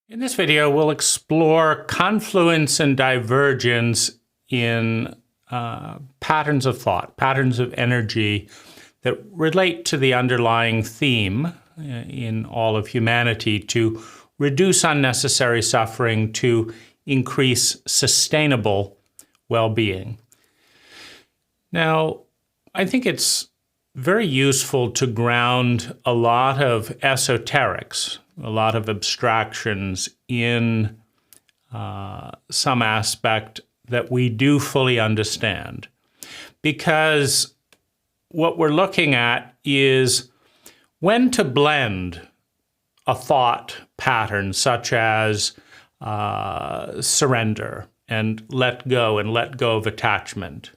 In this video, we'll explore confluence and divergence in patterns of thought, patterns of energy that relate to the underlying theme in all of humanity to reduce unnecessary suffering, to increase sustainable well-being. Now, I think it's very useful to ground a lot of esoterics, a lot of abstractions in some aspect that we do fully understand. Because what we're looking at is when to blend a thought pattern such as surrender and let go of attachment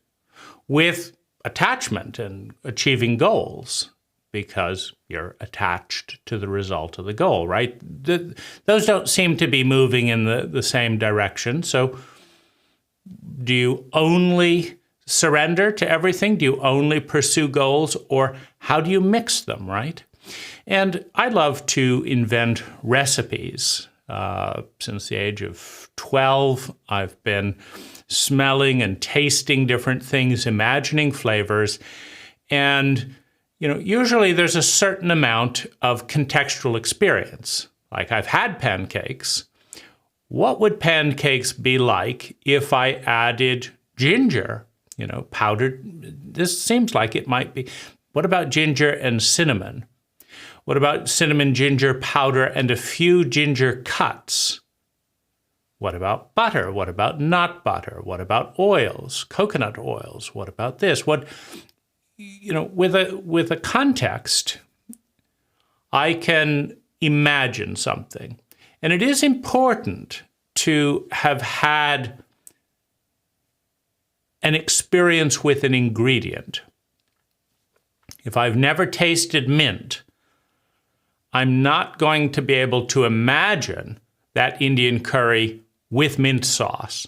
with attachment and achieving goals, because you're attached to the result of the goal, right? Those don't seem to be moving in the same direction. So do you only surrender to everything? Do you only pursue goals? Or how do you mix them, right? And I love to invent recipes. Since the age of 12, I've been smelling and tasting different things, imagining flavors, and usually there's a certain amount of contextual experience. Like, I've had pancakes. What would pancakes be like if I added ginger, powdered? This seems like it might be. What about ginger and cinnamon? What about cinnamon, ginger powder, and a few ginger cuts? What about butter? What about nut butter? What about oils, coconut oils? What about this? With a context, I can imagine something. And it is important to have had an experience with an ingredient. If I've never tasted mint, I'm not going to be able to imagine that Indian curry with mint sauce.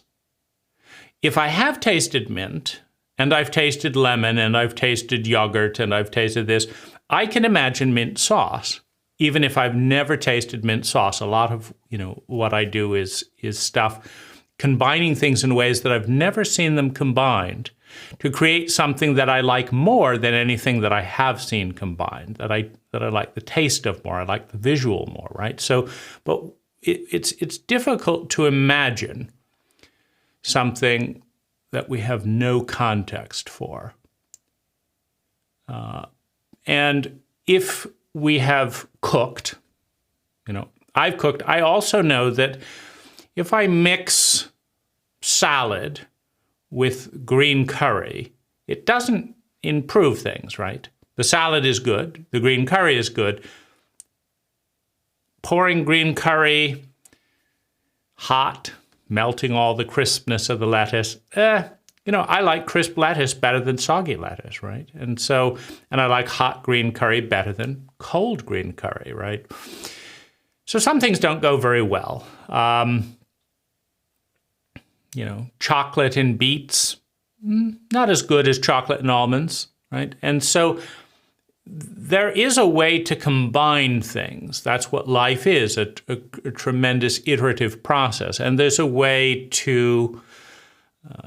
If I have tasted mint, and I've tasted lemon, and I've tasted yogurt, and I've tasted this, I can imagine mint sauce, even if I've never tasted mint sauce. A lot of what I do is stuff combining things in ways that I've never seen them combined to create something that I like more than anything that I have seen combined, that I like the taste of more, I like the visual more, right? So, but it's difficult to imagine something that we have no context for. And if we have cooked, I've cooked, I also know that if I mix salad with green curry, it doesn't improve things, right? The salad is good, the green curry is good. Pouring green curry hot, melting all the crispness of the lettuce, I like crisp lettuce better than soggy lettuce, right? And I like hot green curry better than cold green curry, right? So some things don't go very well. Chocolate and beets, not as good as chocolate and almonds, right? And so there is a way to combine things. That's what life is, a tremendous iterative process. And there's a way to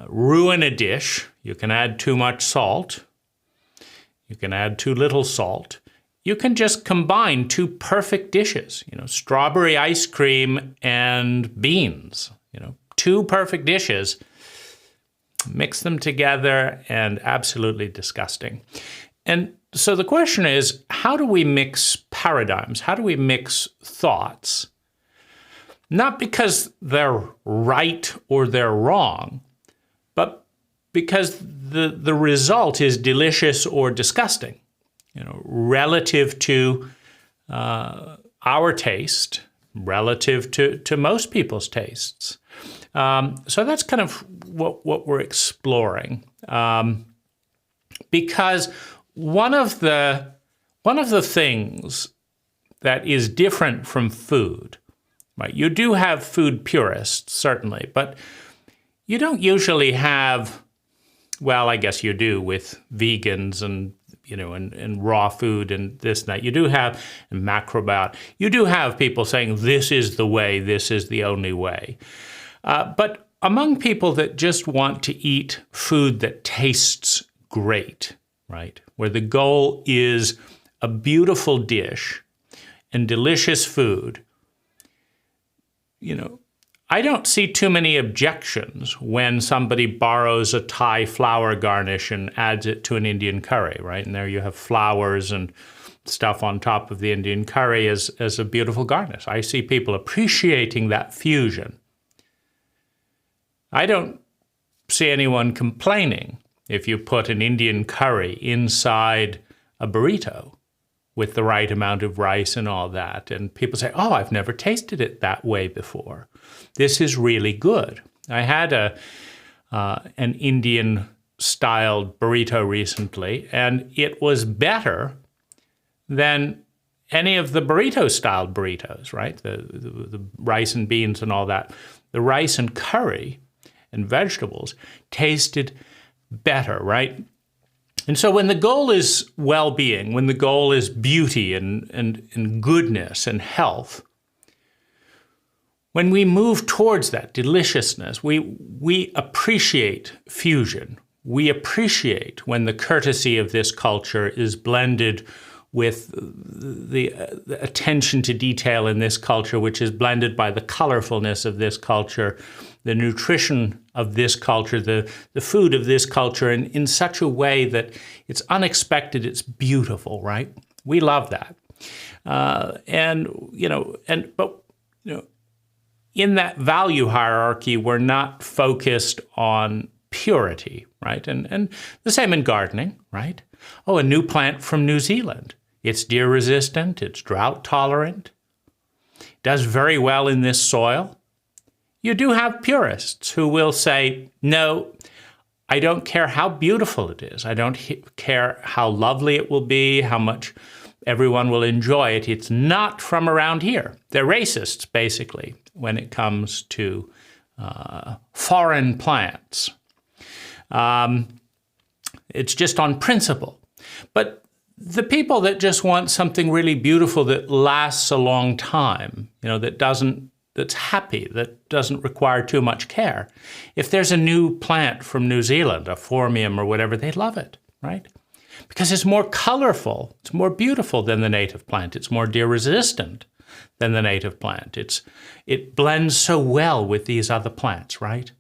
ruin a dish. You can add too much salt. You can add too little salt. You can just combine two perfect dishes, strawberry ice cream and beans, two perfect dishes. Mix them together and absolutely disgusting. And so the question is, how do we mix paradigms? How do we mix thoughts? Not because they're right or they're wrong, but because the result is delicious or disgusting, relative to our taste, relative to most people's tastes. So that's kind of what we're exploring. Because one of the things that is different from food, right? You do have food purists, certainly, but you don't usually have, well, I guess you do with vegans and and raw food and this and that. You do have and macrobiota. You do have people saying this is the way, this is the only way. But among people that just want to eat food that tastes great, right, where the goal is a beautiful dish and delicious food, I don't see too many objections when somebody borrows a Thai flower garnish and adds it to an Indian curry, right? And there you have flowers and stuff on top of the Indian curry as a beautiful garnish. I see people appreciating that fusion. I don't see anyone complaining if you put an Indian curry inside a burrito with the right amount of rice and all that. And people say, oh, I've never tasted it that way before. This is really good. I had an Indian-styled burrito recently, and it was better than any of the burrito-styled burritos, right? The rice and beans and all that. The rice and curry and vegetables tasted better, right? And so when the goal is well-being, when the goal is beauty and goodness and health, when we move towards that deliciousness, we appreciate fusion. We appreciate when the courtesy of this culture is blended with the attention to detail in this culture, which is blended by the colorfulness of this culture, the nutrition of this culture, the food of this culture, in such a way that it's unexpected, it's beautiful, right? We love that. In that value hierarchy, we're not focused on purity, right? And the same in gardening, right? Oh, a new plant from New Zealand. It's deer resistant, it's drought tolerant, does very well in this soil. You do have purists who will say, no, I don't care how beautiful it is. I don't care how lovely it will be, how much everyone will enjoy it. It's not from around here. They're racists, basically, when it comes to foreign plants. It's just on principle. But the people that just want something really beautiful that lasts a long time, that's happy, that doesn't require too much care. If there's a new plant from New Zealand, a phormium or whatever, they love it, right? Because it's more colorful, it's more beautiful than the native plant, it's more deer resistant than the native plant. It blends so well with these other plants, right?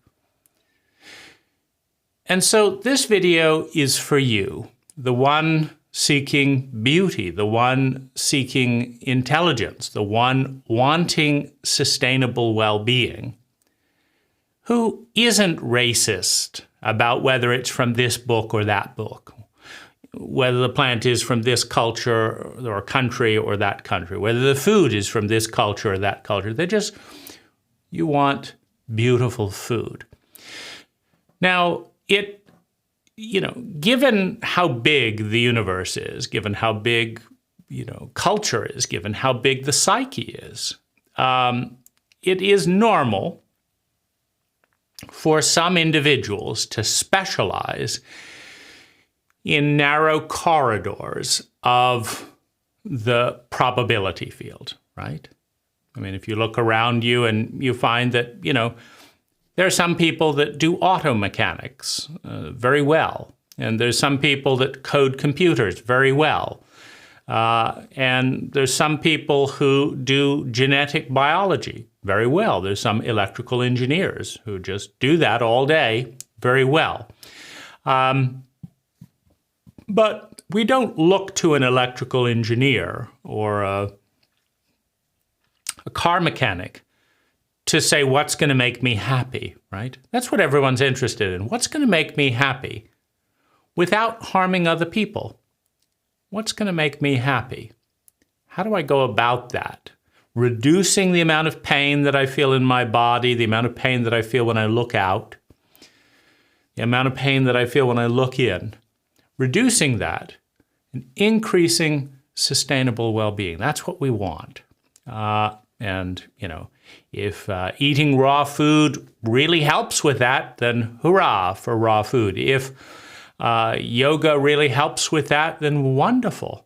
And so this video is for you, the one seeking beauty, the one seeking intelligence, the one wanting sustainable well-being, who isn't racist about whether it's from this book or that book, whether the plant is from this culture or country or that country, whether the food is from this culture or that culture. You want beautiful food. Now, given how big the universe is, given how big, culture is, given how big the psyche is, it is normal for some individuals to specialize in narrow corridors of the probability field, right? I mean, if you look around you and you find that, there are some people that do auto mechanics very well, and there's some people that code computers very well, and there's some people who do genetic biology very well. There's some electrical engineers who just do that all day very well. But we don't look to an electrical engineer or a car mechanic to say what's going to make me happy, right? That's what everyone's interested in. What's going to make me happy without harming other people? What's going to make me happy? How do I go about that? Reducing the amount of pain that I feel in my body, the amount of pain that I feel when I look out, the amount of pain that I feel when I look in. Reducing that and increasing sustainable well-being. That's what we want. If eating raw food really helps with that, then hurrah for raw food. If yoga really helps with that, then wonderful.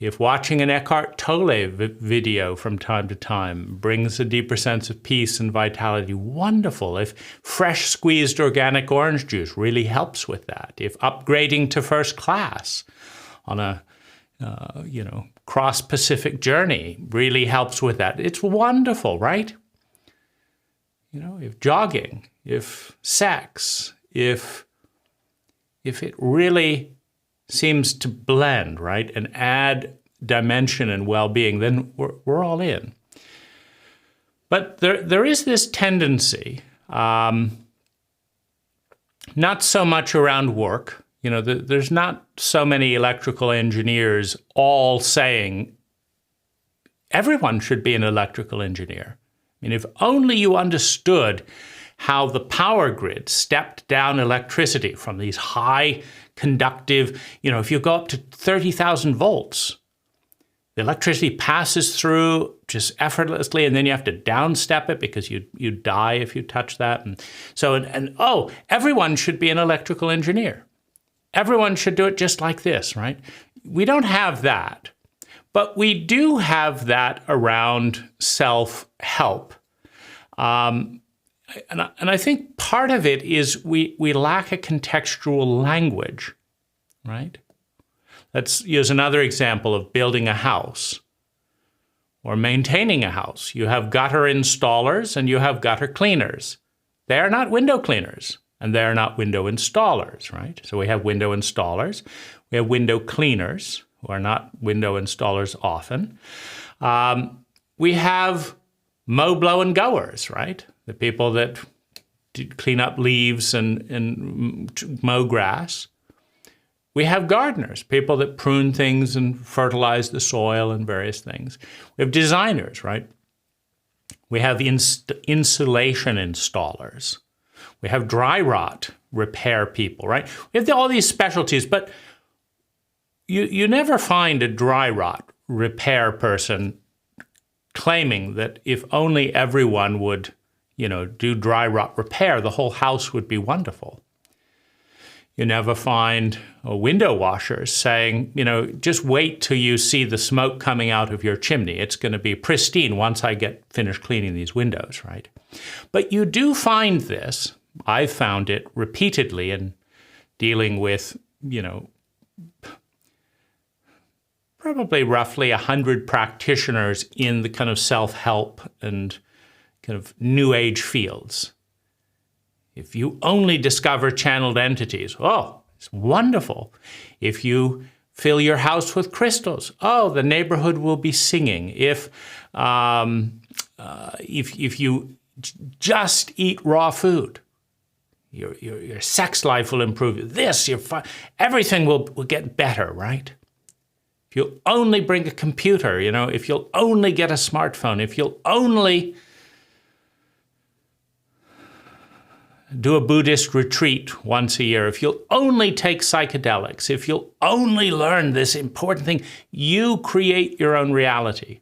If watching an Eckhart Tolle video from time to time brings a deeper sense of peace and vitality, wonderful. If fresh squeezed organic orange juice really helps with that. If upgrading to first class on a cross-Pacific journey really helps with that, it's wonderful, right? If jogging, if sex, if it really seems to blend, right, and add dimension and well-being, then we're all in. But there is this tendency, not so much around work. There's not so many electrical engineers all saying everyone should be an electrical engineer. I mean, if only you understood how the power grid stepped down electricity from these high conductive, if you go up to 30,000 volts, the electricity passes through just effortlessly, and then you have to downstep it because you die if you touch that. And so, everyone should be an electrical engineer. Everyone should do it just like this, right? We don't have that, but we do have that around self-help. And I think part of it is we lack a contextual language, right? Let's use another example of building a house or maintaining a house. You have gutter installers and you have gutter cleaners. They are not window cleaners and they are not window installers, right? So we have window installers. We have window cleaners who are not window installers often. We have mow, blow, and goers, right? The people that clean up leaves and mow grass. We have gardeners, people that prune things and fertilize the soil and various things. We have designers, right? We have insulation installers. We have dry rot repair people, right? We have all these specialties, but you never find a dry rot repair person claiming that if only everyone would do dry rot repair, the whole house would be wonderful. You never find window washers saying, just wait till you see the smoke coming out of your chimney. It's going to be pristine once I get finished cleaning these windows, right? But you do find this. I've found it repeatedly in dealing with, probably roughly 100 practitioners in the kind of self-help and kind of new age fields. If you only discover channeled entities, it's wonderful. If you fill your house with crystals, the neighborhood will be singing. If you just eat raw food, your sex life will improve. Everything will get better, right? If you'll only bring a computer, if you'll only get a smartphone, if you'll only do a Buddhist retreat once a year, if you'll only take psychedelics, if you'll only learn this important thing, you create your own reality.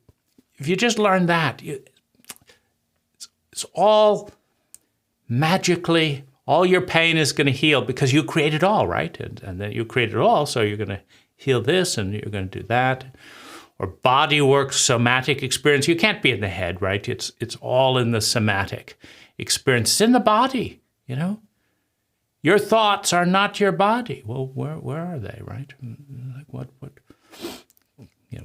If you just learn that, it's all magically, all your pain is going to heal because you create it all, right? And then you create it all, so you're going to heal this and you're going to do that. Or body work, somatic experience. You can't be in the head, right? It's all in the somatic experience. It's in the body. Your thoughts are not your body. Well, where are they, right? Like what?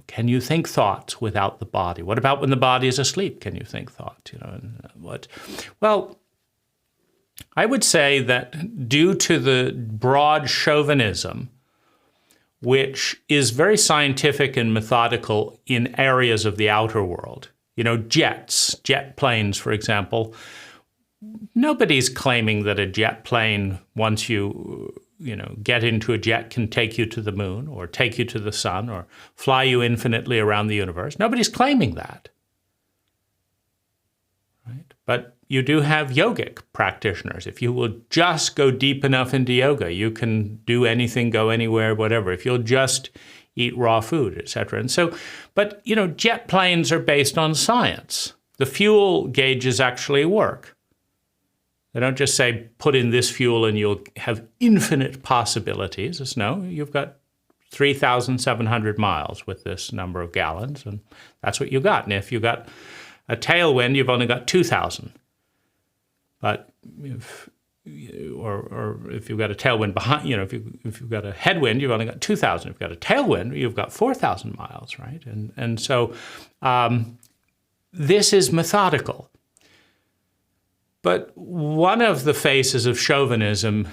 Can you think thoughts without the body? What about when the body is asleep? Can you think thoughts? What? Well, I would say that due to the broad chauvinism, which is very scientific and methodical in areas of the outer world, jet planes, for example. Nobody's claiming that a jet plane, once you get into a jet, can take you to the moon or take you to the sun or fly you infinitely around the universe. Nobody's claiming that, right? But you do have yogic practitioners. If you will just go deep enough into yoga, you can do anything, go anywhere, whatever. If you'll just eat raw food, etc. And so, but jet planes are based on science. The fuel gauges actually work. They don't just say, put in this fuel and you'll have infinite possibilities. It's no, you've got 3,700 miles with this number of gallons, and that's what you got. And if you got a tailwind, you've only got 2,000. But if you've got a tailwind behind, if you've got a headwind, you've only got 2,000. If you've got a tailwind, you've got 4,000 miles, right? And so this is methodical. But one of the faces of chauvinism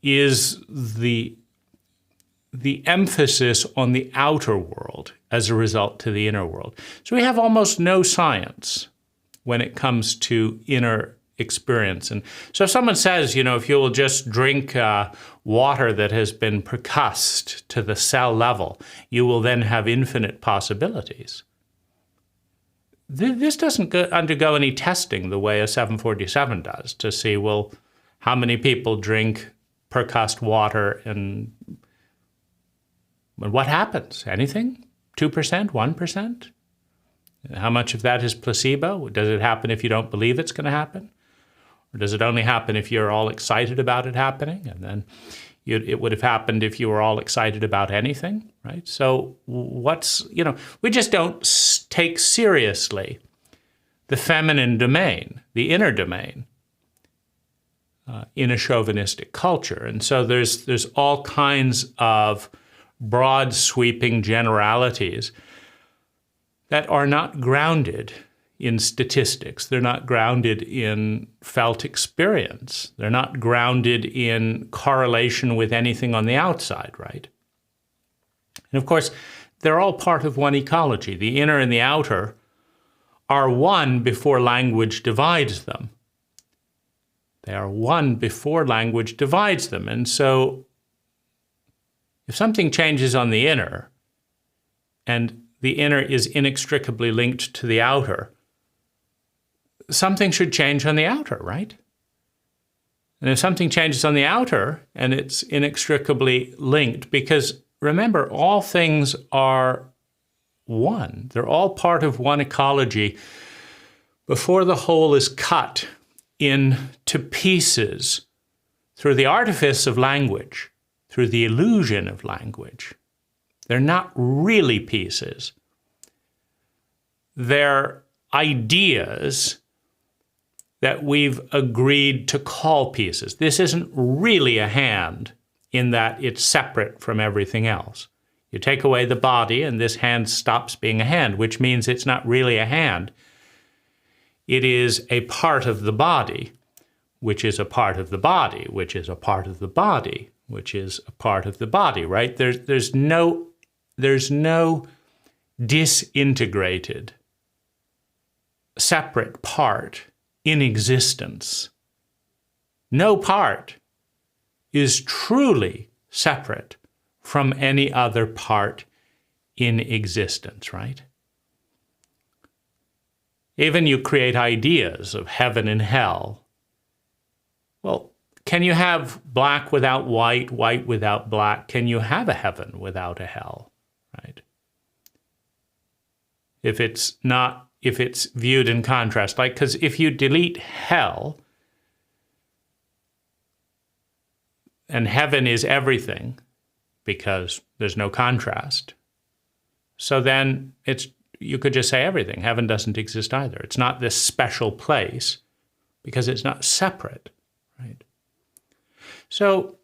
is the emphasis on the outer world as a result to the inner world. So we have almost no science when it comes to inner experience. And so if someone says, if you will just drink water that has been percussed to the cell level, you will then have infinite possibilities. This doesn't undergo any testing the way a 747 does to see, well, how many people drink percussed water and what happens? Anything? 2%? 1%? How much of that is placebo? Does it happen if you don't believe it's going to happen? Or does it only happen if you're all excited about it happening? And then it would have happened if you were all excited about anything, right? So we just don't take seriously the feminine domain, the inner domain, in a chauvinistic culture. And so there's all kinds of broad sweeping generalities that are not grounded in statistics. They're not grounded in felt experience. They're not grounded in correlation with anything on the outside, right? And of course, they're all part of one ecology. The inner and the outer are one before language divides them. They are one before language divides them. And so if something changes on the inner, and the inner is inextricably linked to the outer, something should change on the outer, right? And if something changes on the outer and it's inextricably linked, because remember, all things are one. They're all part of one ecology before the whole is cut into pieces through the artifice of language, through the illusion of language. They're not really pieces. They're ideas that we've agreed to call pieces. This isn't really a hand in that it's separate from everything else. You take away the body and this hand stops being a hand, which means it's not really a hand. It is a part of the body, which is a part of the body, which is a part of the body, which is a part of the body, right? There's no disintegrated, separate part in existence. No part is truly separate from any other part in existence, right? Even you create ideas of heaven and hell. Well, can you have black without white, white without black? Can you have a heaven without a hell, right? If it's viewed in contrast, because if you delete hell, and heaven is everything, because there's no contrast, so then you could just say everything. Heaven doesn't exist either. It's not this special place because it's not separate, right? So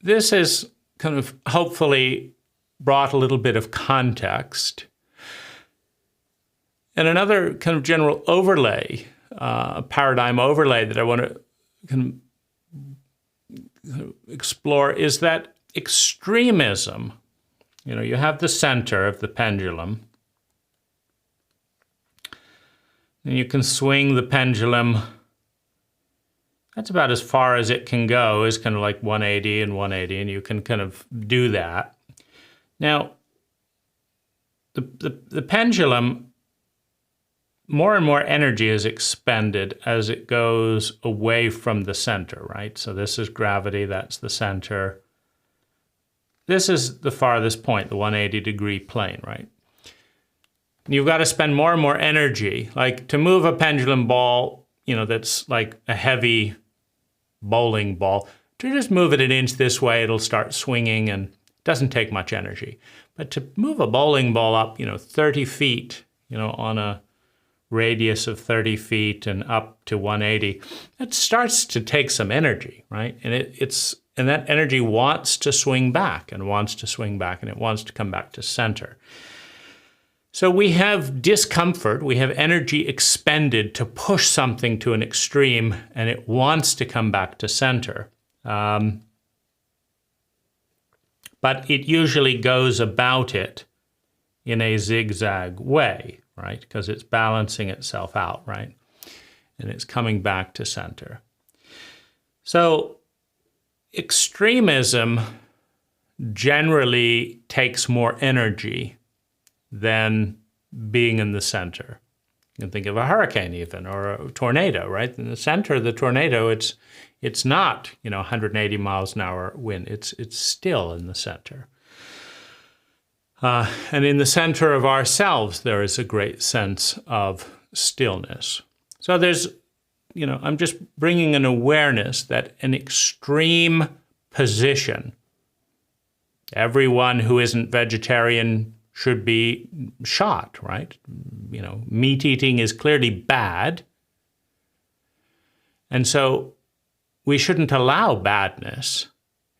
this is kind of hopefully brought a little bit of context. And another kind of general overlay, paradigm overlay that I want to kind of explore is that extremism, you have the center of the pendulum, and you can swing the pendulum. That's about as far as it can go, is kind of like 180 and 180, and you can kind of do that. Now, the pendulum, more and more energy is expended as it goes away from the center, right? So this is gravity, that's the center. This is the farthest point, the 180-degree plane, right? you've got to spend more and more energy. Like to move a pendulum ball, that's like a heavy bowling ball, to just move it an inch this way, it'll start swinging and it doesn't take much energy. But to move a bowling ball up, 30 feet, on a radius of 30 feet and up to 180, it starts to take some energy, right? And and that energy wants to swing back and wants to swing back, and it wants to come back to center. So we have discomfort, we have energy expended to push something to an extreme, and it wants to come back to center. But it usually goes about it in a zigzag way, right? Because it's balancing itself out, right? And it's coming back to center. So extremism generally takes more energy than being in the center. You can think of a hurricane even, or a tornado, right? In the center of the tornado, it's not, 180 miles an hour wind. It's still in the center. And in the center of ourselves, there is a great sense of stillness. So there's, I'm just bringing an awareness that an extreme position, everyone who isn't vegetarian should be shot, right? Meat eating is clearly bad. And so we shouldn't allow badness.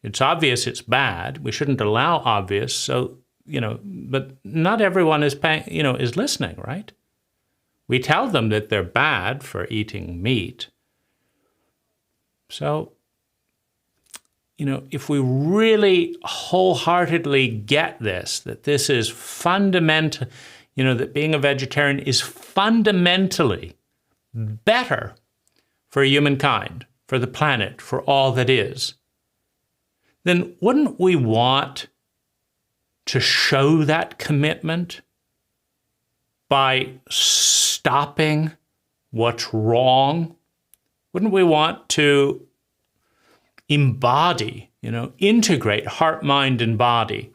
It's obvious it's bad. We shouldn't allow obvious. So, but not everyone is is listening, right? We tell them that they're bad for eating meat. So, if we really wholeheartedly get this, that this is fundamental, that being a vegetarian is fundamentally better for humankind, for the planet, for all that is, then wouldn't we want to show that commitment by stopping what's wrong? Wouldn't we want to embody, integrate heart, mind, and body?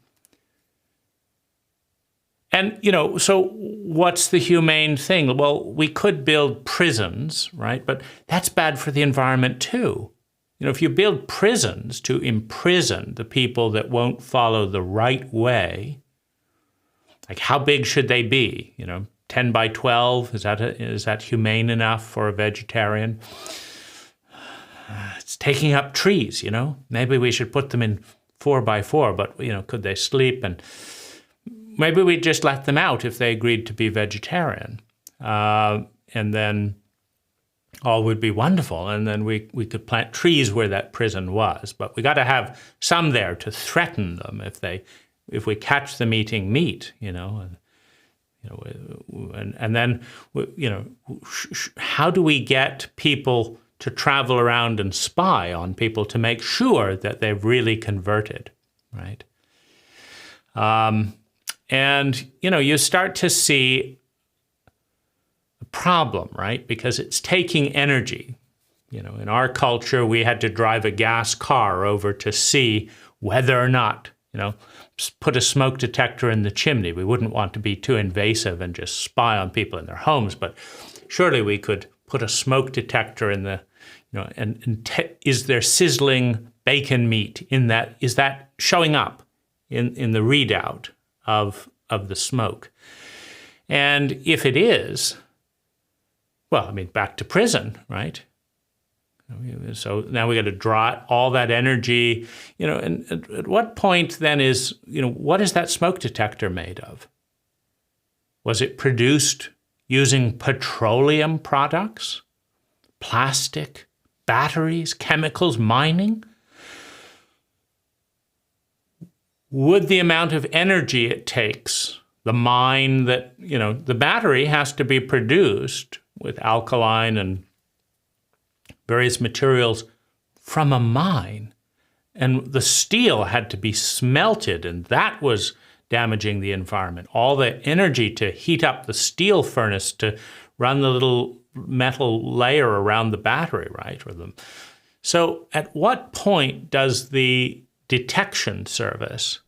And, so what's the humane thing? Well, we could build prisons, right? But that's bad for the environment too. If you build prisons to imprison the people that won't follow the right way, like how big should they be? 10 by 12, is that humane enough for a vegetarian? It's taking up trees, Maybe we should put them in 4 by 4, but, could they sleep? And maybe we'd just let them out if they agreed to be vegetarian. And then all would be wonderful. And then we could plant trees where that prison was. But we got to have some there to threaten them if we catch them eating meat, and then, how do we get people to travel around and spy on people to make sure that they've really converted, right? And, you start to see a problem, right? Because it's taking energy. In our culture, we had to drive a gas car over to see whether or not, put a smoke detector in the chimney. We wouldn't want to be too invasive and just spy on people in their homes, but surely we could put a smoke detector in the, is there sizzling bacon meat in that? Is that showing up in the readout of the smoke? And if it is, well, back to prison, right? So now we got to draw all that energy, and at what point then is, what is that smoke detector made of? Was it produced using petroleum products, plastic, batteries, chemicals, mining? Would the amount of energy it takes, the mine that, the battery has to be produced with alkaline and various materials from a mine, and the steel had to be smelted, and that was damaging the environment. All the energy to heat up the steel furnace to run the little metal layer around the battery, right? So at what point does the detection service,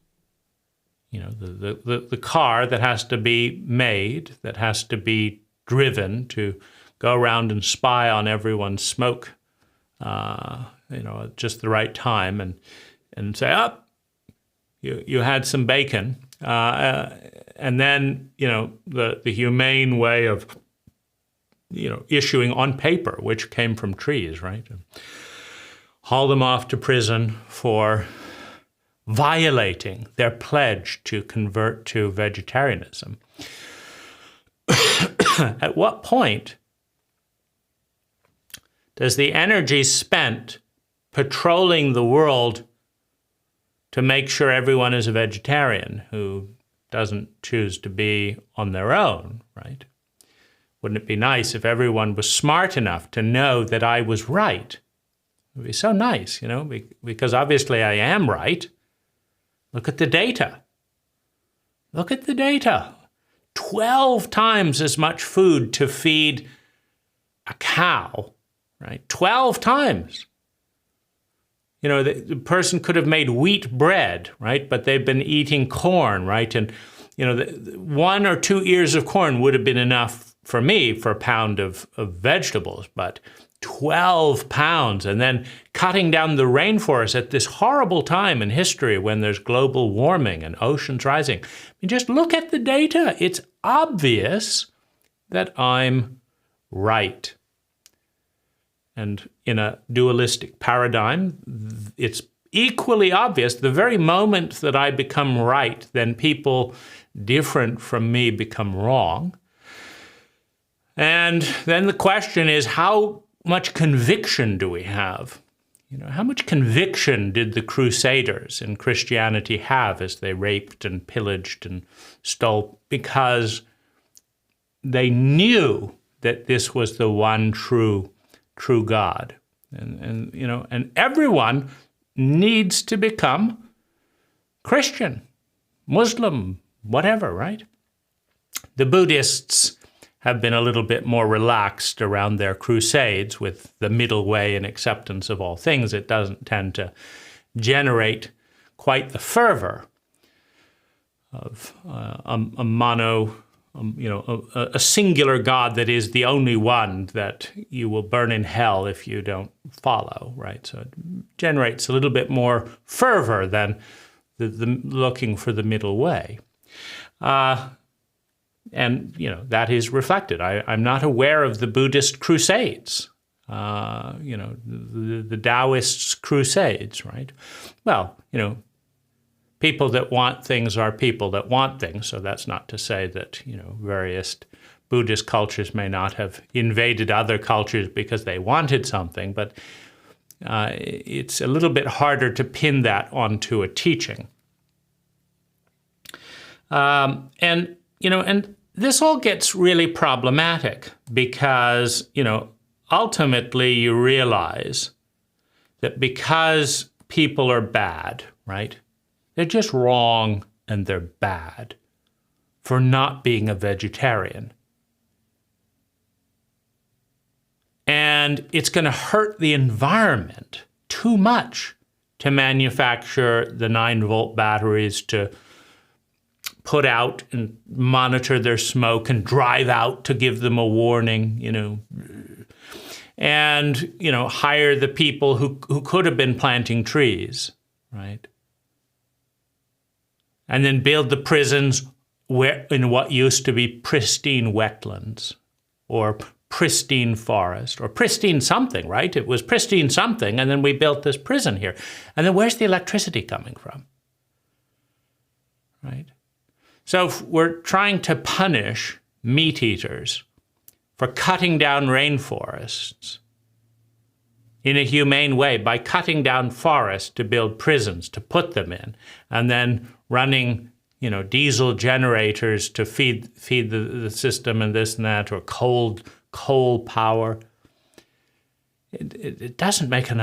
the car that has to be made, that has to be driven to go around and spy on everyone's smoke, at just the right time, and say, oh, you had some bacon, and then the humane way of issuing on paper, which came from trees, right? And haul them off to prison for violating their pledge to convert to vegetarianism. At what point does the energy spent patrolling the world to make sure everyone is a vegetarian who doesn't choose to be on their own, right? Wouldn't it be nice if everyone was smart enough to know that I was right? It would be so nice, because obviously I am right. Look at the data. Look at the data. 12 times as much food to feed a cow, right? 12 times. The person could have made wheat bread, right? But they've been eating corn, right? And, 1 or 2 ears of corn would have been enough for me for a pound of vegetables, but 12 pounds, and then cutting down the rainforest at this horrible time in history when there's global warming and oceans rising. I mean, just look at the data. It's obvious that I'm right. And in a dualistic paradigm, it's equally obvious the very moment that I become right, then people different from me become wrong. And then the question is, how much conviction do we have? How much conviction did the Crusaders in Christianity have as they raped and pillaged and stole? Because they knew that this was the one true God. And everyone needs to become Christian, Muslim, whatever, right? The Buddhists have been a little bit more relaxed around their crusades with the middle way and acceptance of all things. It doesn't tend to generate quite the fervor of a singular God that is the only one that you will burn in hell if you don't follow, right? So it generates a little bit more fervor than the looking for the middle way. And, that is reflected. I'm not aware of the Buddhist crusades, the Taoists' crusades, right? Well, people that want things are people that want things. So that's not to say that, various Buddhist cultures may not have invaded other cultures because they wanted something, but it's a little bit harder to pin that onto a teaching. And this all gets really problematic because, ultimately you realize that because people are bad, right? They're just wrong and they're bad for not being a vegetarian. And it's going to hurt the environment too much to manufacture the 9-volt batteries to put out and monitor their smoke and drive out to give them a warning, and, hire the people who could have been planting trees, right? And then build the prisons in what used to be pristine wetlands or pristine forest or pristine something, right? It was pristine something, and then we built this prison here. And then where's the electricity coming from, right? So if we're trying to punish meat eaters for cutting down rainforests in a humane way by cutting down forests to build prisons, to put them in, and then running, diesel generators to feed the system and this and that, or coal power. It doesn't make it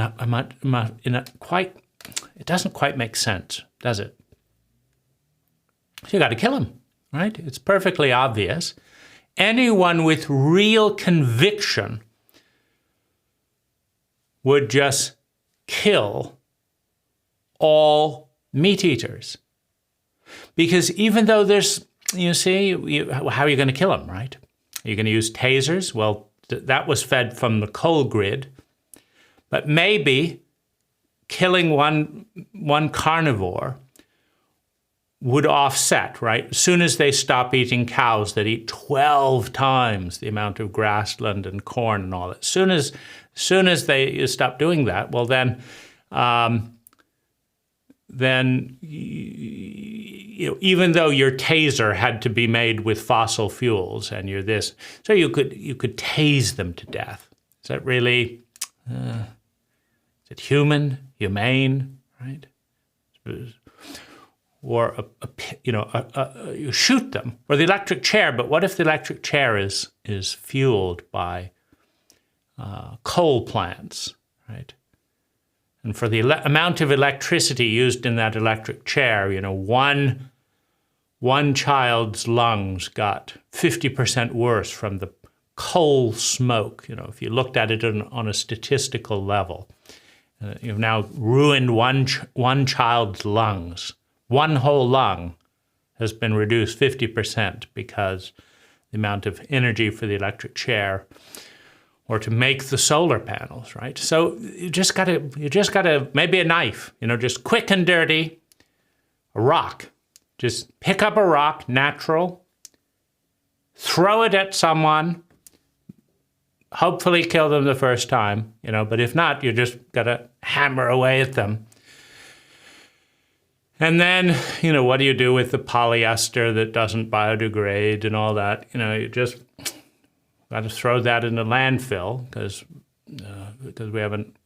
doesn't quite make sense, does it? So you got to kill him, right? It's perfectly obvious. Anyone with real conviction would just kill all meat eaters. Because even though there's, you see, how are you going to kill them, right? Are you going to use tasers? Well, that was fed from the coal grid. But maybe killing one carnivore would offset, right? As soon as they stop eating cows that eat 12 times the amount of grassland and corn and all that, as soon as they stop doing that, well, then even though your taser had to be made with fossil fuels and you're this, so you could tase them to death. Is that really, is it humane, right? Or you shoot them, or the electric chair. But what if the electric chair is fueled by coal plants, right? And for the amount of electricity used in that electric chair, one child's lungs got 50% worse from the coal smoke. If you looked at it on a statistical level, you've now ruined one child's lungs. One whole lung has been reduced 50% because the amount of energy for the electric chair, or to make the solar panels, right? So you just gotta maybe a knife, just quick and dirty, a rock. Just pick up a rock, natural, throw it at someone, hopefully kill them the first time, but if not, you just gotta hammer away at them. And then, what do you do with the polyester that doesn't biodegrade and all that? You just got to throw that in the landfill because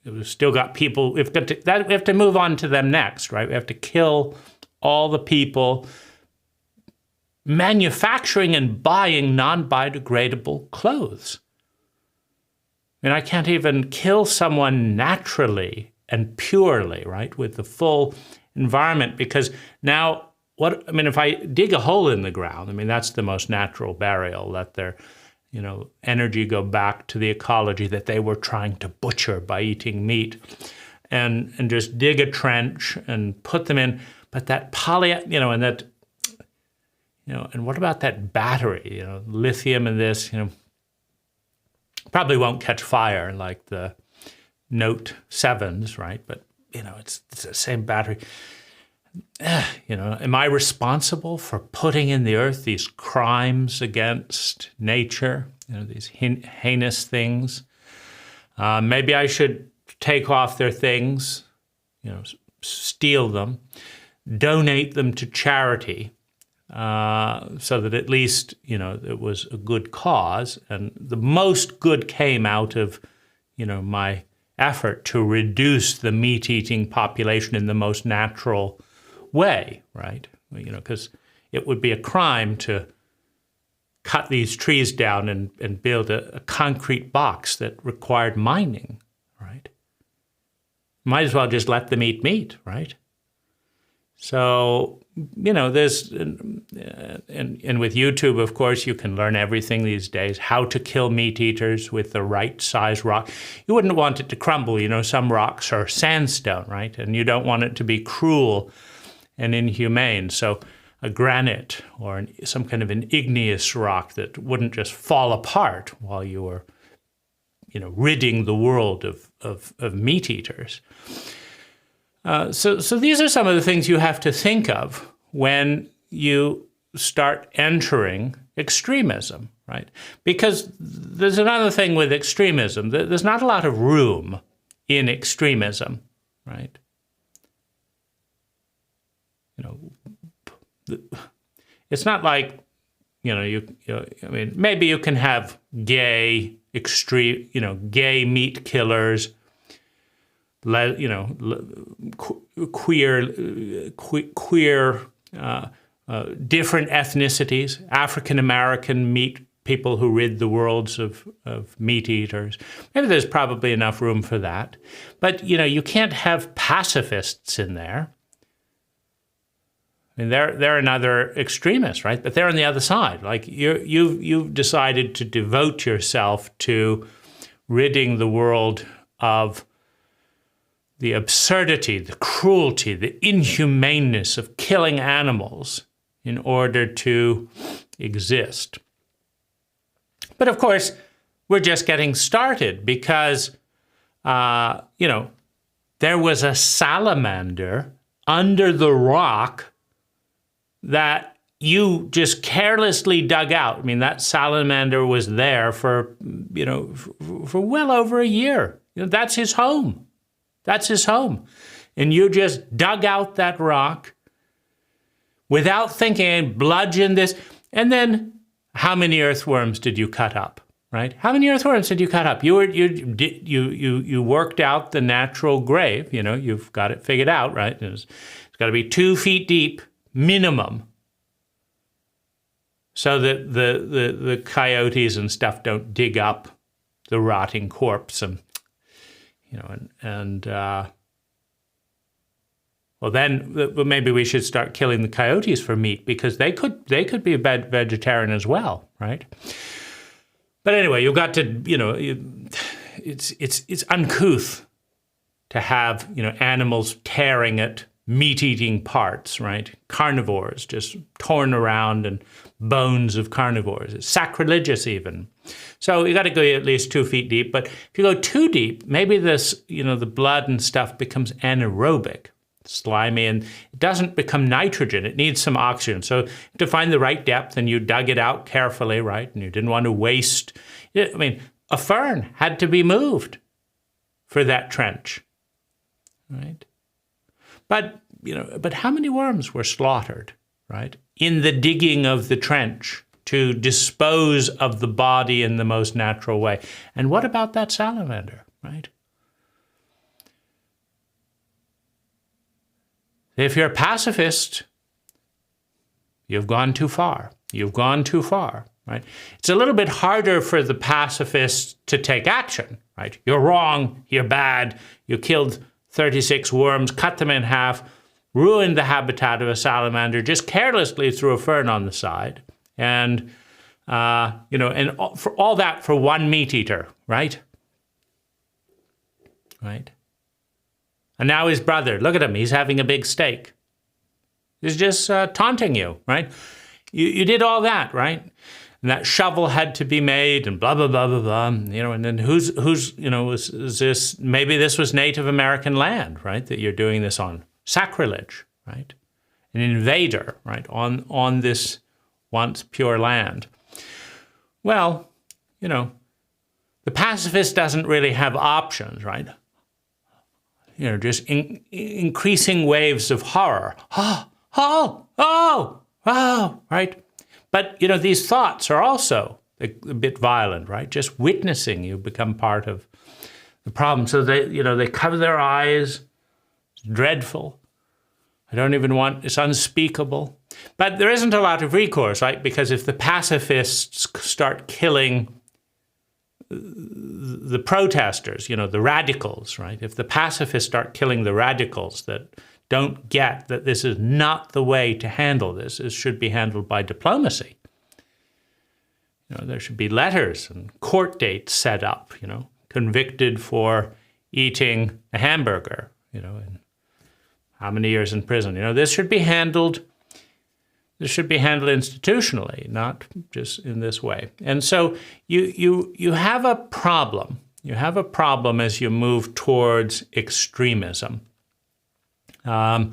we've still got people. We have to move on to them next, right? We have to kill all the people manufacturing and buying non-biodegradable clothes. I can't even kill someone naturally and purely, right, with the full environment, because now if I dig a hole in the ground, that's the most natural burial, let their energy go back to the ecology that they were trying to butcher by eating meat, and just dig a trench and put them in. But that and what about that battery, lithium and this, probably won't catch fire like the Note 7s, right? But it's the same battery. Am I responsible for putting in the earth these crimes against nature? These heinous things. Maybe I should take off their things, steal them, donate them to charity, so that at least it was a good cause, and the most good came out of my effort to reduce the meat-eating population in the most natural way, right? Because it would be a crime to cut these trees down and build a concrete box that required mining, right? Might as well just let them eat meat, right? So, there's, and with YouTube, of course, you can learn everything these days, how to kill meat eaters with the right size rock. You wouldn't want it to crumble. Some rocks are sandstone, right? And you don't want it to be cruel and inhumane. So a granite or some kind of an igneous rock that wouldn't just fall apart while you were, ridding the world of meat eaters. So these are some of the things you have to think of when you start entering extremism, right? Because there's another thing with extremism. There's not a lot of room in extremism, right? It's not like, maybe you can have gay meat killers, queer, different ethnicities, African-American meat people who rid the worlds of meat eaters. Maybe there's probably enough room for that. But, you can't have pacifists in there. They're another extremist, right? But they're on the other side. Like you've decided to devote yourself to ridding the world of the absurdity, the cruelty, the inhumaneness of killing animals in order to exist. But of course, we're just getting started because, there was a salamander under the rock that you just carelessly dug out. I mean, that salamander was there for well over a year. That's his home. That's his home. And you just dug out that rock without thinking, bludgeon this. And then how many earthworms did you cut up, right? How many earthworms did you cut up? You worked out the natural grave. You've got it figured out, right? It's got to be 2 feet deep minimum, so that the coyotes and stuff don't dig up the rotting corpse and then maybe we should start killing the coyotes for meat, because they could be a vegetarian as well, right? But anyway, you've got to it's uncouth to have animals tearing at meat-eating parts, right? Carnivores just torn around, and bones of carnivores. It's sacrilegious even. So you got to go at least 2 feet deep. But if you go too deep, maybe this, the blood and stuff becomes anaerobic, slimy, and it doesn't become nitrogen. It needs some oxygen. So to find the right depth, and you dug it out carefully, right? And you didn't want to waste. I mean, a fern had to be moved for that trench, right? But how many worms were slaughtered, right, in the digging of the trench to dispose of the body in the most natural way? And what about that salamander, right? If you're a pacifist, you've gone too far. You've gone too far, right? It's a little bit harder for the pacifists to take action, right? You're wrong, you're bad, you killed 36 worms, cut them in half, ruined the habitat of a salamander, just carelessly threw a fern on the side. And, and for all that for one meat eater, right? Right? And now his brother, look at him, he's having a big steak. He's just taunting you, right? You did all that, right? And that shovel had to be made, and blah, blah, blah, blah, blah. And then who's is this, maybe this was Native American land, right, that you're doing this on. Sacrilege, right? An invader, right, on this once pure land. Well, the pacifist doesn't really have options, right? Just increasing waves of horror. Oh, right? But, these thoughts are also a bit violent, right? Just witnessing you become part of the problem. So they cover their eyes. It's dreadful. It's unspeakable. But there isn't a lot of recourse, right? Because if the pacifists start killing the protesters, the radicals, right? If the pacifists start killing the radicals that don't get that this is not the way to handle this. It should be handled by diplomacy. There should be letters and court dates set up, convicted for eating a hamburger, and how many years in prison. This should be handled institutionally, not just in this way. And so you have a problem. You have a problem as you move towards extremism. And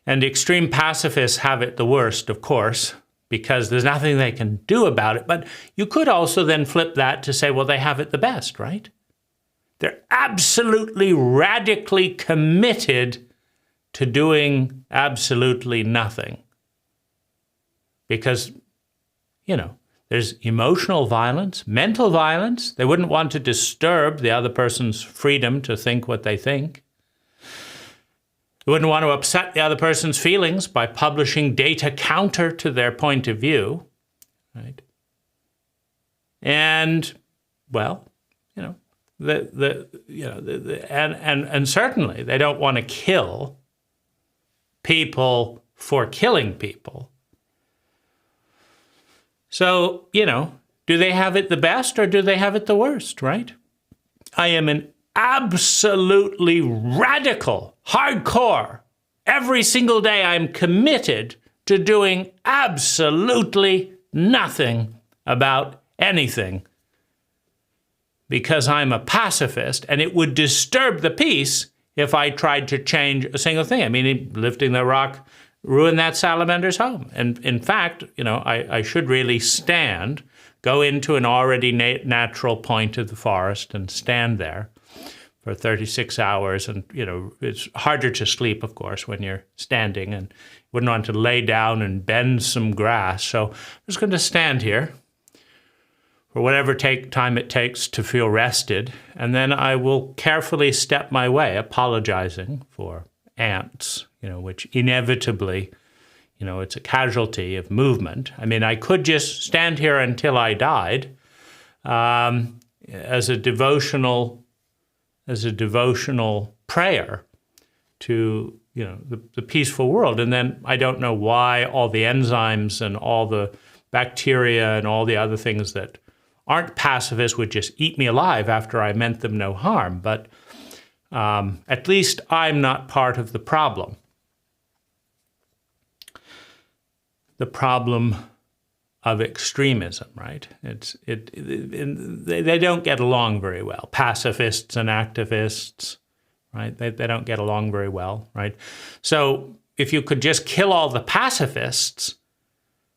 extreme pacifists have it the worst, of course, because there's nothing they can do about it. But you could also then flip that to say, well, they have it the best, right? They're absolutely radically committed to doing absolutely nothing. Because, there's emotional violence, mental violence. They wouldn't want to disturb the other person's freedom to think what they think. They wouldn't want to upset the other person's feelings by publishing data counter to their point of view, right? And, well, and certainly they don't want to kill people for killing people. So, do they have it the best or do they have it the worst, right? I am in absolutely radical, hardcore. Every single day I'm committed to doing absolutely nothing about anything because I'm a pacifist, and it would disturb the peace if I tried to change a single thing. I mean, lifting the rock ruined that salamander's home. And in fact, I should really stand, go into an already natural point of the forest and stand there for 36 hours. And, it's harder to sleep, of course, when you're standing, and wouldn't want to lay down and bend some grass. So I'm just going to stand here for whatever time it takes to feel rested. And then I will carefully step my way, apologizing for ants, which inevitably, it's a casualty of movement. I mean, I could just stand here until I died as a devotional prayer to the peaceful world. And then I don't know why all the enzymes and all the bacteria and all the other things that aren't pacifists would just eat me alive after I meant them no harm. But at least I'm not part of the problem. The problem of extremism, right? They don't get along very well. Pacifists and activists, right? They don't get along very well, right? So if you could just kill all the pacifists,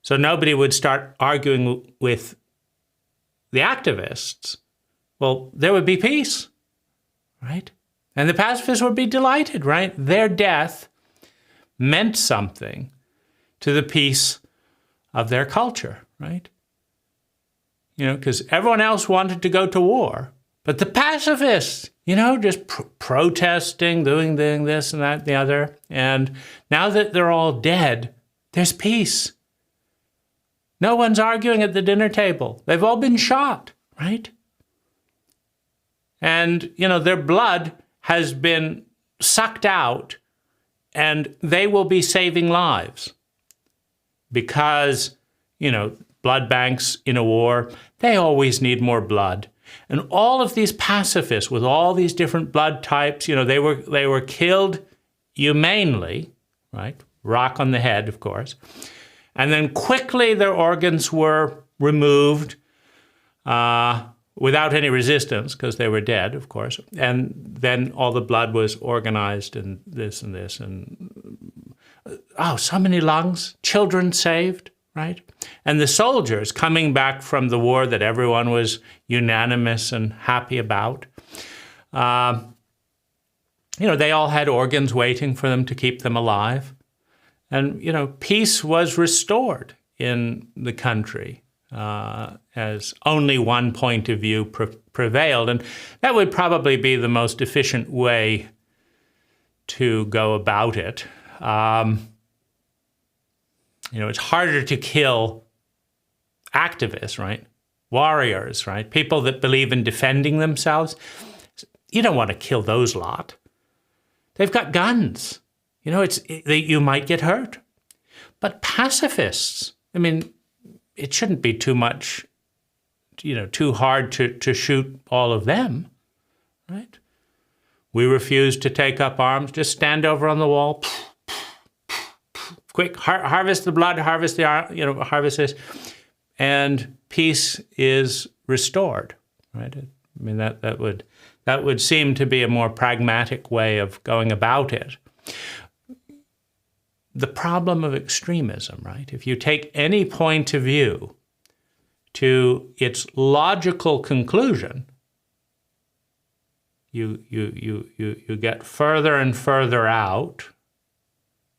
so nobody would start arguing with the activists, well, there would be peace, right? And the pacifists would be delighted, right? Their death meant something to the peace of their culture, right? Because everyone else wanted to go to war, but the pacifists, just protesting, doing this and that and the other. And now that they're all dead, there's peace. No one's arguing at the dinner table. They've all been shot, right? And, their blood has been sucked out, and they will be saving lives because, blood banks in a war, they always need more blood. And all of these pacifists with all these different blood types, they were killed humanely, right? Rock on the head, of course. And then quickly their organs were removed without any resistance because they were dead, of course. And then all the blood was organized and this. And so many lungs, children saved, right? And the soldiers coming back from the war that everyone was unanimous and happy about, they all had organs waiting for them to keep them alive. And, peace was restored in the country as only one point of view prevailed. And that would probably be the most efficient way to go about it. It's harder to kill activists, right? Warriors, right? People that believe in defending themselves. You don't want to kill those lot. They've got guns. You might get hurt. But pacifists, it shouldn't be too much, too hard to shoot all of them, right? We refuse to take up arms. Just stand over on the wall. Quick, harvest the blood, harvest harvest this, and peace is restored, right? That would seem to be a more pragmatic way of going about it. The problem of extremism, right? If you take any point of view to its logical conclusion, you get further and further out,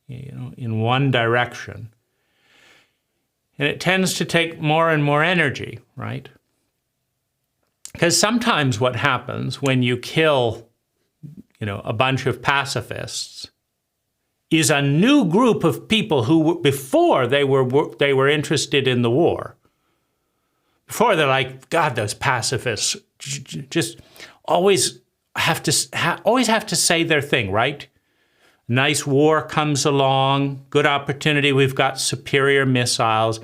in one direction. And it tends to take more and more energy, right? Because sometimes what happens when you kill, a bunch of pacifists is a new group of people who before they were interested in the war. Before they're like, God, those pacifists just always have to say their thing, right? Nice war comes along, good opportunity. We've got superior missiles.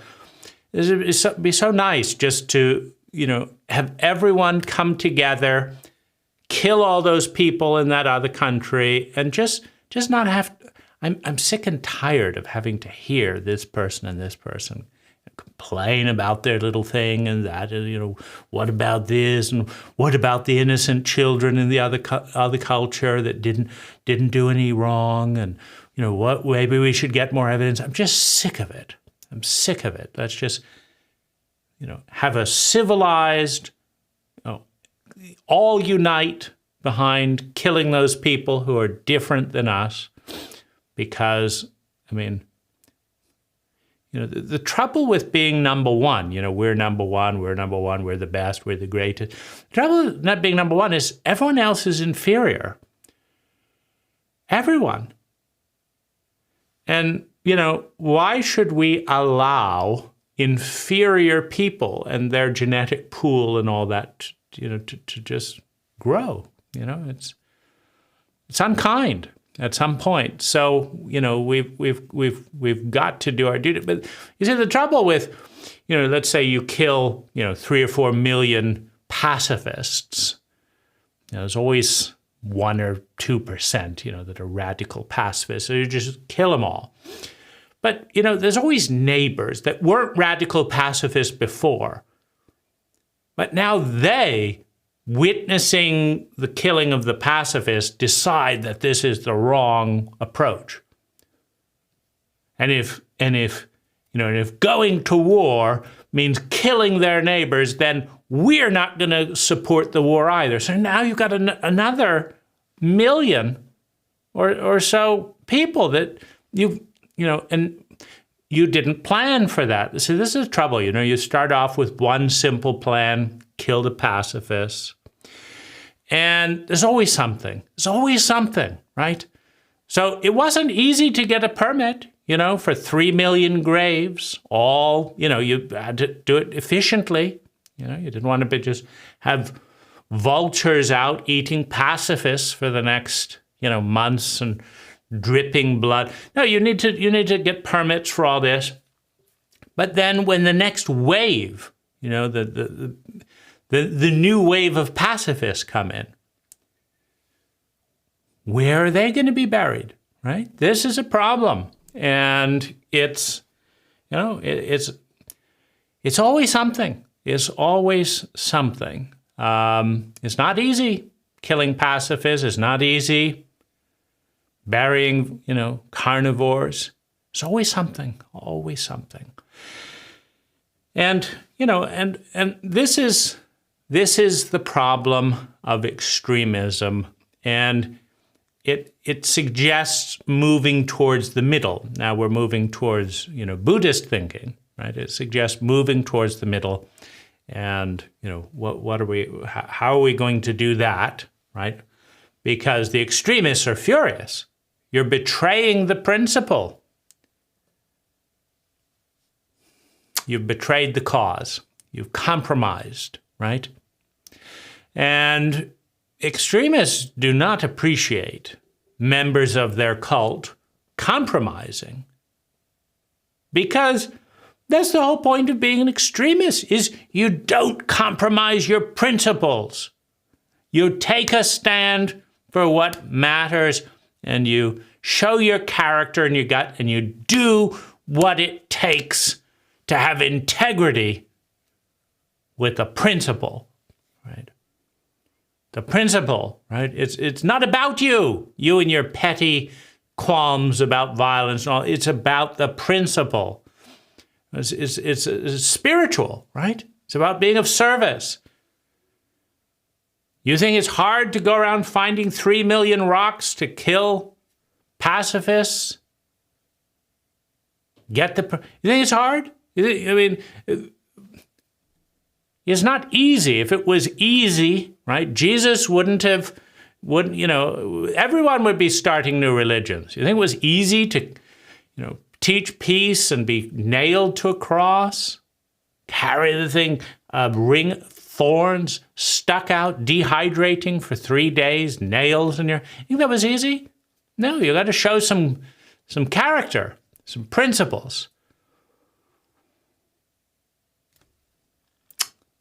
It'd be so nice just to, have everyone come together, kill all those people in that other country and just not have. I'm sick and tired of having to hear this person and this person complain about their little thing and that, and, what about this and what about the innocent children in the other culture that didn't do any wrong, and what, maybe we should get more evidence. I'm just sick of it. I'm sick of it. Let's just have a civilized, all unite behind killing those people who are different than us, because the trouble with being number one, we're number one, we're the best, we're the greatest. The trouble with not being number one is everyone else is inferior. Everyone. And, why should we allow inferior people and their genetic pool and all that, to just grow? It's unkind at some point. So, we've got to do our duty. But you see, the trouble with, let's say you kill, 3 or 4 million pacifists. There's always 1 or 2%, that are radical pacifists. So you just kill them all. But, there's always neighbors that weren't radical pacifists before. But now they, witnessing the killing of the pacifists, decide that this is the wrong approach. And if going to war means killing their neighbors, then we're not going to support the war either. So now you've got another million or so people that and you didn't plan for that. So this is trouble. You start off with one simple plan: kill the pacifists. And there's always something. There's always something, right? So it wasn't easy to get a permit, for 3 million graves. All, you had to do it efficiently. You didn't want to just have vultures out eating pacifists for the next, months and dripping blood. No, you need to get permits for all this. But then when the next wave, the new wave of pacifists come in, where are they going to be buried, right? This is a problem. And it's always something. It's always something. It's not easy killing pacifists. It's not easy burying, carnivores. It's always something, always something. And, and this is the problem of extremism, and it suggests moving towards the middle. Now we're moving towards, Buddhist thinking, right? It suggests moving towards the middle, and how are we going to do that, right? Because the extremists are furious. You're betraying the principle. You've betrayed the cause. You've compromised, right? And extremists do not appreciate members of their cult compromising, because that's the whole point of being an extremist, is you don't compromise your principles. You take a stand for what matters, and you show your character and your gut, and you do what it takes to have integrity with a principle, right? The principle, right? It's not about you and your petty qualms about violence and all. It's about the principle. It's spiritual, right? It's about being of service. You think it's hard to go around finding 3 million rocks to kill pacifists? You think it's hard? It's not easy. If it was easy, right, Jesus wouldn't, everyone would be starting new religions. You think it was easy to, teach peace and be nailed to a cross? Carry the thing, ring thorns stuck out, dehydrating for 3 days, nails in your... You think that was easy? No, you got to show some character, some principles.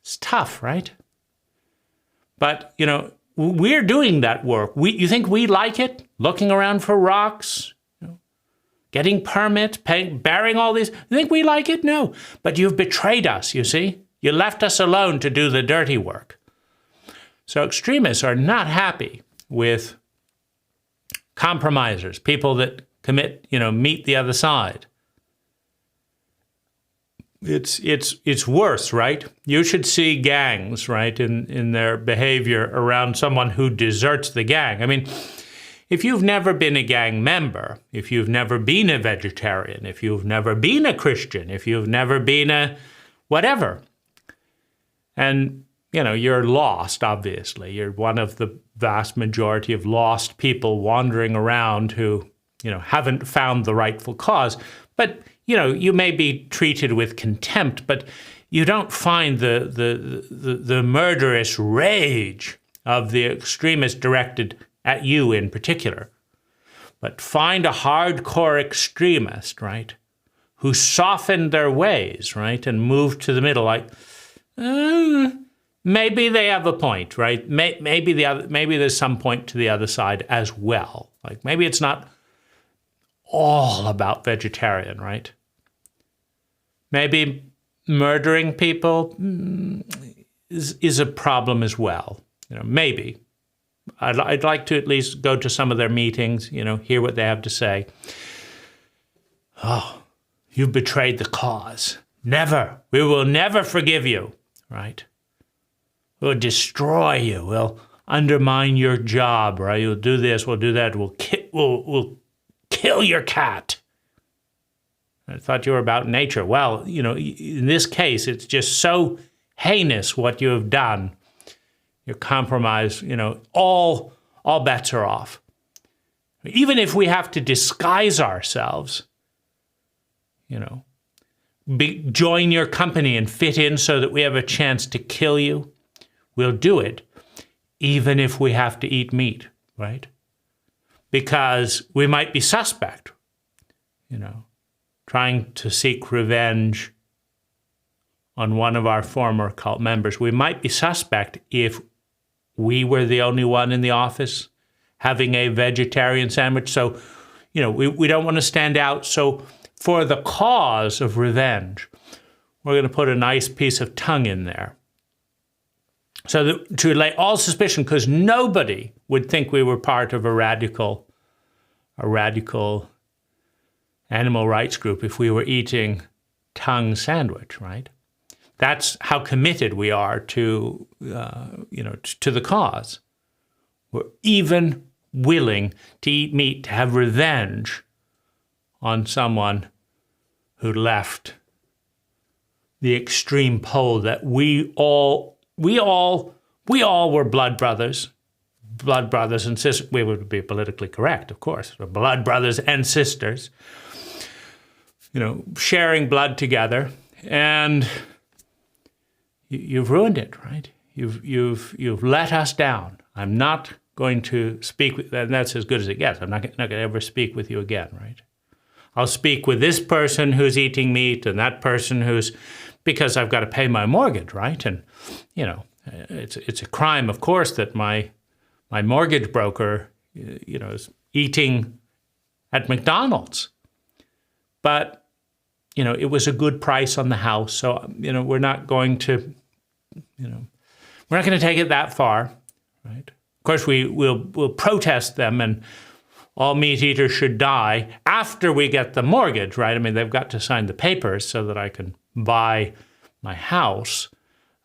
It's tough, right? But, we're doing that work. You think we like it? Looking around for rocks, getting permits, burying all these. You think we like it? No. But you've betrayed us, you see? You left us alone to do the dirty work. So extremists are not happy with compromisers, people that meet the other side. It's worse, right? You should see gangs, right, in their behavior around someone who deserts the gang. I mean, if you've never been a gang member, if you've never been a vegetarian, if you've never been a Christian, if you've never been a whatever, and you're lost, obviously. You're one of the vast majority of lost people wandering around who, haven't found the rightful cause. But, you may be treated with contempt, but you don't find the murderous rage of the extremist directed at you in particular. But find a hardcore extremist, right, who softened their ways, right, and moved to the middle, like, maybe they have a point, right? Maybe there's some point to the other side as well. Like maybe it's not all about vegetarian, right? Maybe murdering people is a problem as well. Maybe. I'd like to at least go to some of their meetings, hear what they have to say. Oh, you've betrayed the cause. Never. We will never forgive you, right? We'll destroy you. We'll undermine your job, right? You'll do this, we'll do that. We'll kill your cat. I thought you were about nature. Well, in this case, it's just so heinous what you have done. You're compromised, all bets are off. Even if we have to disguise ourselves, join your company and fit in so that we have a chance to kill you, we'll do it, even if we have to eat meat, right? Because we might be suspect, trying to seek revenge on one of our former cult members. We might be suspect if we were the only one in the office having a vegetarian sandwich. So, we don't want to stand out. So for the cause of revenge, we're going to put a nice piece of tongue in there. So that, to lay all suspicion, because nobody would think we were part of a radical animal rights group if we were eating tongue sandwich, right? That's how committed we are to the cause. We're even willing to eat meat, to have revenge on someone who left the extreme pole that we all were blood brothers and sisters. We would be politically correct, of course. We're blood brothers and sisters, sharing blood together, and you've ruined it, right? You've let us down. I'm not going to speak with, and that's as good as it gets. I'm not going to ever speak with you again, right? I'll speak with this person who's eating meat and that person who's, because I've got to pay my mortgage, right? And it's a crime, of course, that my mortgage broker, is eating at McDonald's. But it was a good price on the house, so we're not going to, we're not going to take it that far, right? Of course, we'll protest them, and all meat eaters should die after we get the mortgage, right? I mean, they've got to sign the papers so that I can buy my house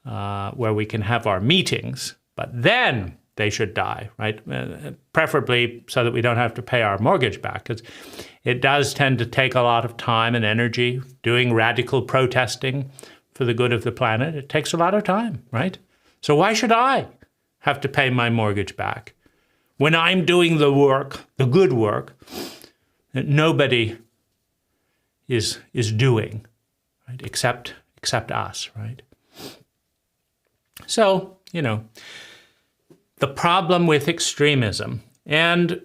where we can have our meetings. But then they should die, right? Preferably so that we don't have to pay our mortgage back, because it does tend to take a lot of time and energy doing radical protesting for the good of the planet. It takes a lot of time, right? So why should I have to pay my mortgage back when I'm doing the work, the good work, that nobody is doing, right? Except us, right? So, the problem with extremism, and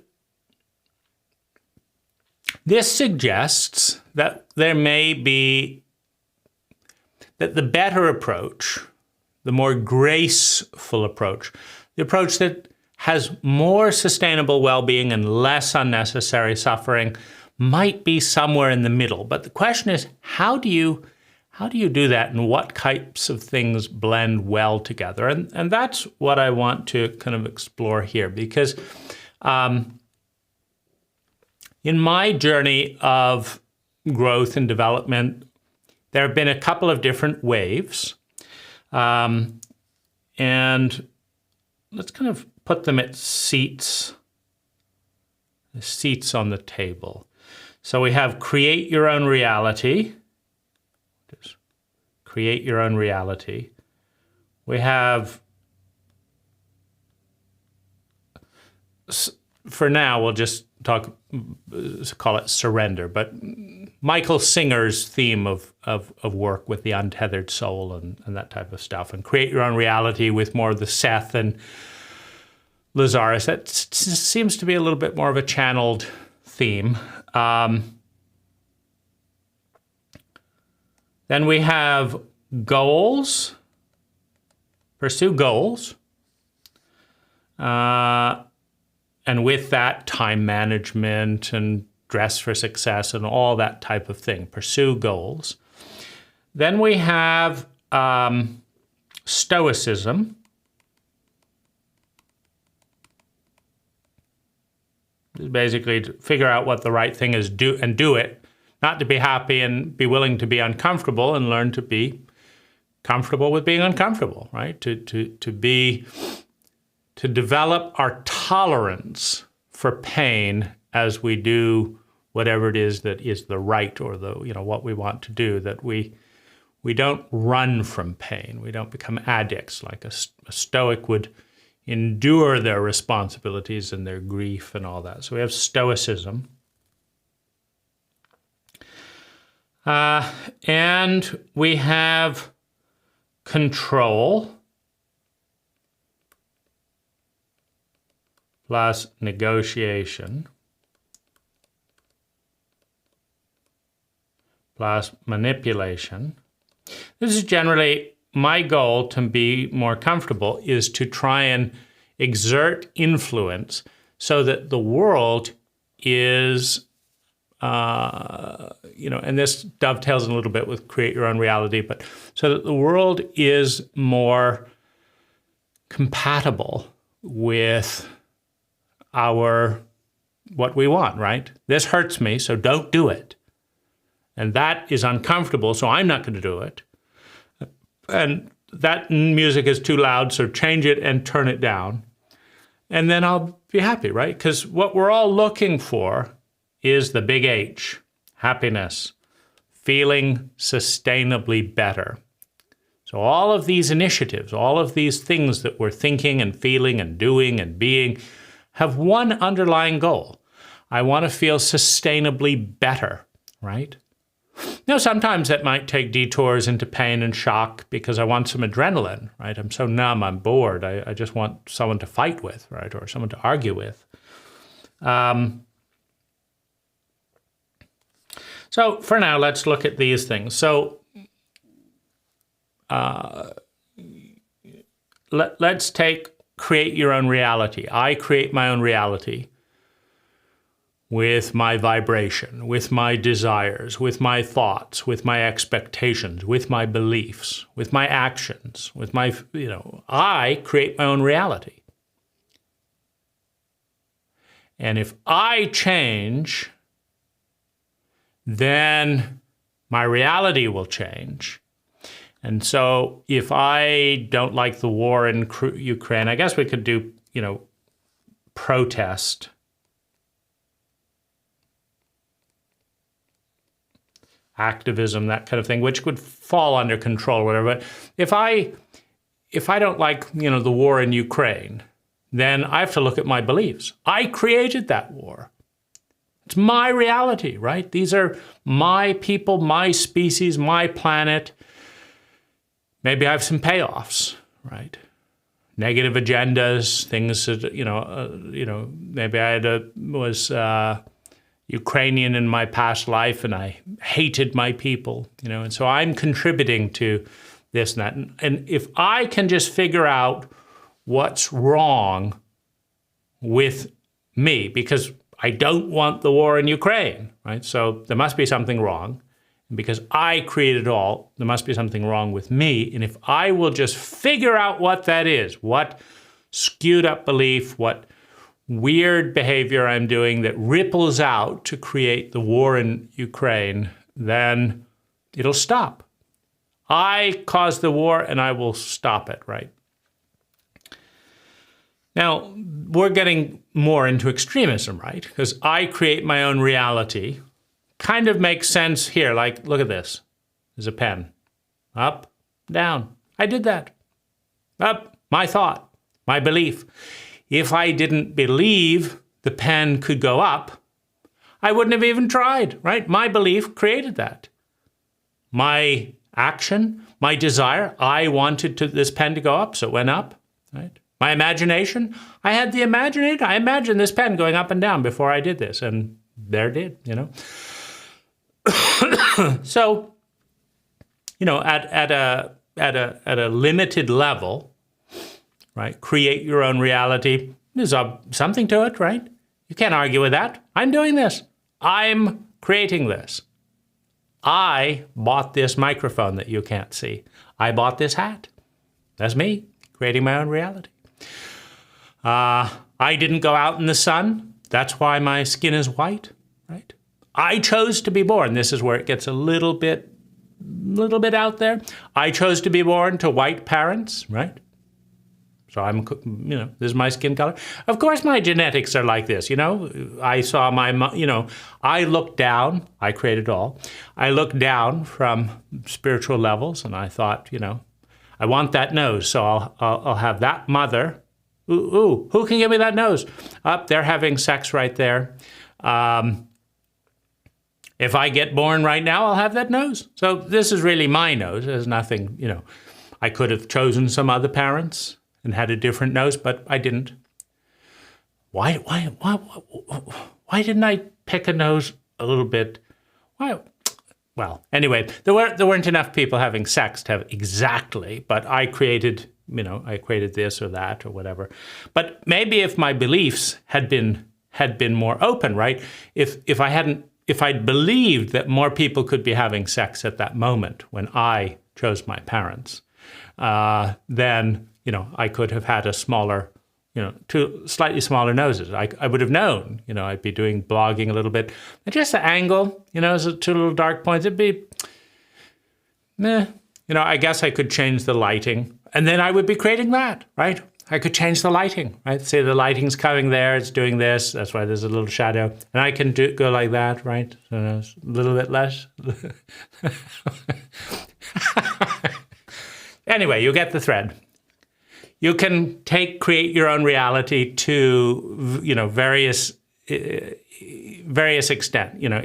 this suggests that there may be, that the better approach, the more graceful approach, the approach that has more sustainable well-being and less unnecessary suffering might be somewhere in the middle. But the question is, how do you do that, and what types of things blend well together? And that's what I want to kind of explore here, because in my journey of growth and development, there have been a couple of different waves. And let's kind of put them at seats on the table. So we have create your own reality. Just create your own reality. We have, for now, we'll just call it surrender, but Michael Singer's theme of work with the untethered soul and that type of stuff, and create your own reality with more of the Seth and Lazarus. That seems to be a little bit more of a channeled theme. Then we have goals. Pursue goals. And with that, time management and dress for success and all that type of thing. Pursue goals. Then we have stoicism. Basically, to figure out what the right thing is, do it. Not to be happy and be willing to be uncomfortable, and learn to be comfortable with being uncomfortable, right? To develop our tolerance for pain as we do whatever it is that is the right, or what we want to do, that we don't run from pain. We don't become addicts like a Stoic would endure their responsibilities and their grief and all that. So we have stoicism. And we have control plus negotiation plus manipulation. This is generally my goal. To be more comfortable is to try and exert influence so that the world is, and this dovetails a little bit with create your own reality, but so that the world is more compatible with what we want, right? This hurts me, so don't do it. And that is uncomfortable, so I'm not going to do it. And that music is too loud, so change it and turn it down. And then I'll be happy, right? Because what we're all looking for is the big H, happiness, feeling sustainably better. So all of these initiatives, all of these things that we're thinking and feeling and doing and being have one underlying goal. I want to feel sustainably better, right? Now, sometimes that might take detours into pain and shock because I want some adrenaline, right? I'm so numb, I'm bored. I just want someone to fight with, right? Or someone to argue with. So for now, let's look at these things. So let's create your own reality. I create my own reality with my vibration, with my desires, with my thoughts, with my expectations, with my beliefs, with my actions, with my, I create my own reality. And if I change, then my reality will change. And so if I don't like the war in Ukraine, I guess we could do, protest. Activism, that kind of thing, which would fall under control or whatever. But if I don't like, the war in Ukraine, then I have to look at my beliefs. I created that war. It's my reality, right? These are my people, my species, my planet. Maybe I have some payoffs, right? Negative agendas, things that, maybe I was Ukrainian in my past life and I hated my people, and so I'm contributing to this and that. And if I can just figure out what's wrong with me because I don't want the war in Ukraine, right? So there must be something wrong. And because I created it all, there must be something wrong with me. And if I will just figure out what that is, what skewed up belief, what weird behavior I'm doing that ripples out to create the war in Ukraine, then it'll stop. I caused the war and I will stop it, right? Now, we're getting more into extremism, right? Because I create my own reality. Kind of makes sense here. Like, look at this. There's a pen. Up, down. I did that. Up, my thought, my belief. If I didn't believe the pen could go up, I wouldn't have even tried, right? My belief created that. My action, my desire, I wanted this pen to go up, so it went up, right? My imagination, I had the imagination. I imagined this pen going up and down before I did this, and there it did, you know. So, you know, at a limited level, right? Create your own reality. There's something to it, right? You can't argue with that. I'm doing this. I'm creating this. I bought this microphone that you can't see. I bought this hat. That's me creating my own reality. I didn't go out in the sun. That's why my skin is white, right? I chose to be born. This is where it gets a little bit out there. I chose to be born to white parents, right? So I'm, you know, this is my skin color. Of course, my genetics are like this, you know. I saw I looked down. I created it all. I looked down from spiritual levels, and I thought, you know, I want that nose, so I'll have that mother. Ooh, who can give me that nose? They're having sex right there. If I get born right now, I'll have that nose. So this is really my nose. There's nothing, you know. I could have chosen some other parents and had a different nose, but I didn't. Why didn't I pick a nose a little bit? Why? Well, anyway, there weren't enough people having sex to have exactly, but I created this or that or whatever. But maybe if my beliefs had been more open, right? If I'd believed that more people could be having sex at that moment when I chose my parents, then, you know, I could have had a smaller, you know, two slightly smaller noses. I would have known, you know, I'd be doing blogging a little bit. And just the angle, you know, two little dark points, it'd be, meh. You know, I guess I could change the lighting, and then I would be creating that, right? I could change the lighting, right? Say the lighting's coming there, it's doing this, that's why there's a little shadow. And I can go like that, right? So it's a little bit less. Anyway, you get the thread. You can create your own reality to, you know, various extent, you know,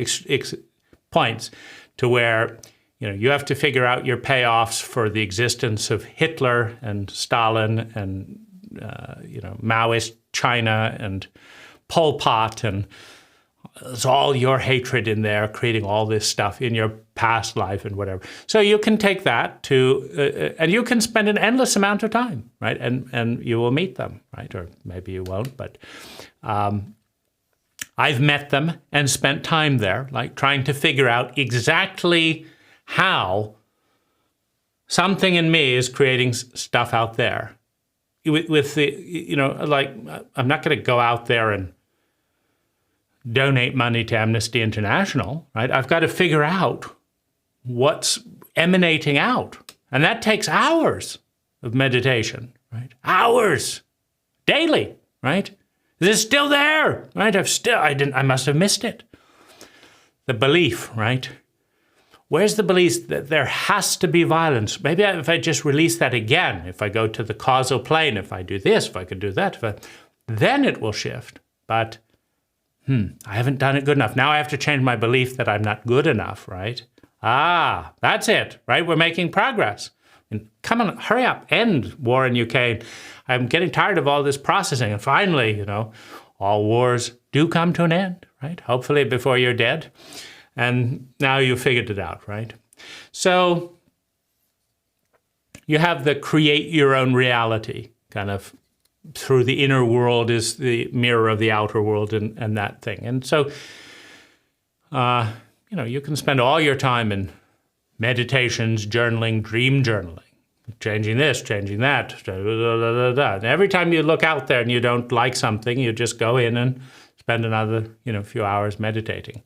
points to where, you know, you have to figure out your payoffs for the existence of Hitler and Stalin and, you know, Maoist China and Pol Pot, and it's all your hatred in there, creating all this stuff in your past life and whatever. So you can take that to, and you can spend an endless amount of time, right? And you will meet them, right? Or maybe you won't, but I've met them and spent time there, like trying to figure out exactly how something in me is creating stuff out there. With the, you know, like, I'm not going to go out there and donate money to Amnesty International, right? I've got to figure out what's emanating out. And that takes hours of meditation, right? Hours, daily, right? This is still there, right? I must have missed it. The belief, right? Where's the belief that there has to be violence? Maybe if I just release that again, if I go to the causal plane, if I do this, if I could do that, then it will shift. But I haven't done it good enough. Now I have to change my belief that I'm not good enough, right? That's it, right? We're making progress. And come on, hurry up, end war in Ukraine. I'm getting tired of all this processing. And finally, you know, all wars do come to an end, right? Hopefully before you're dead. And now you figured it out, right? So you have the create your own reality kind of through the inner world is the mirror of the outer world and that thing. And so, you can spend all your time in meditations, journaling, dream journaling, changing this, changing that, And every time you look out there and you don't like something, you just go in and spend another, few hours meditating.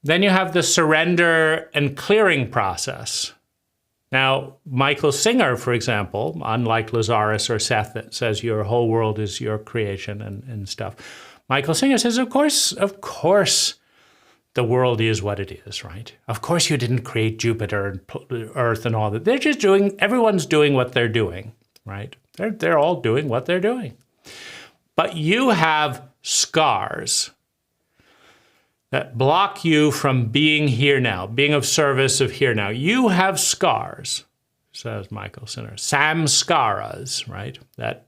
Then you have the surrender and clearing process. Now, Michael Singer, for example, unlike Lazarus or Seth that says your whole world is your creation and stuff, Michael Singer says, of course, the world is what it is, right? Of course you didn't create Jupiter and Earth and all that. They're just everyone's doing what they're doing, right? They're all doing what they're doing. But you have scars that block you from being here now, being of service of here now. You have scars, says Michael Singer, samskaras, right? That,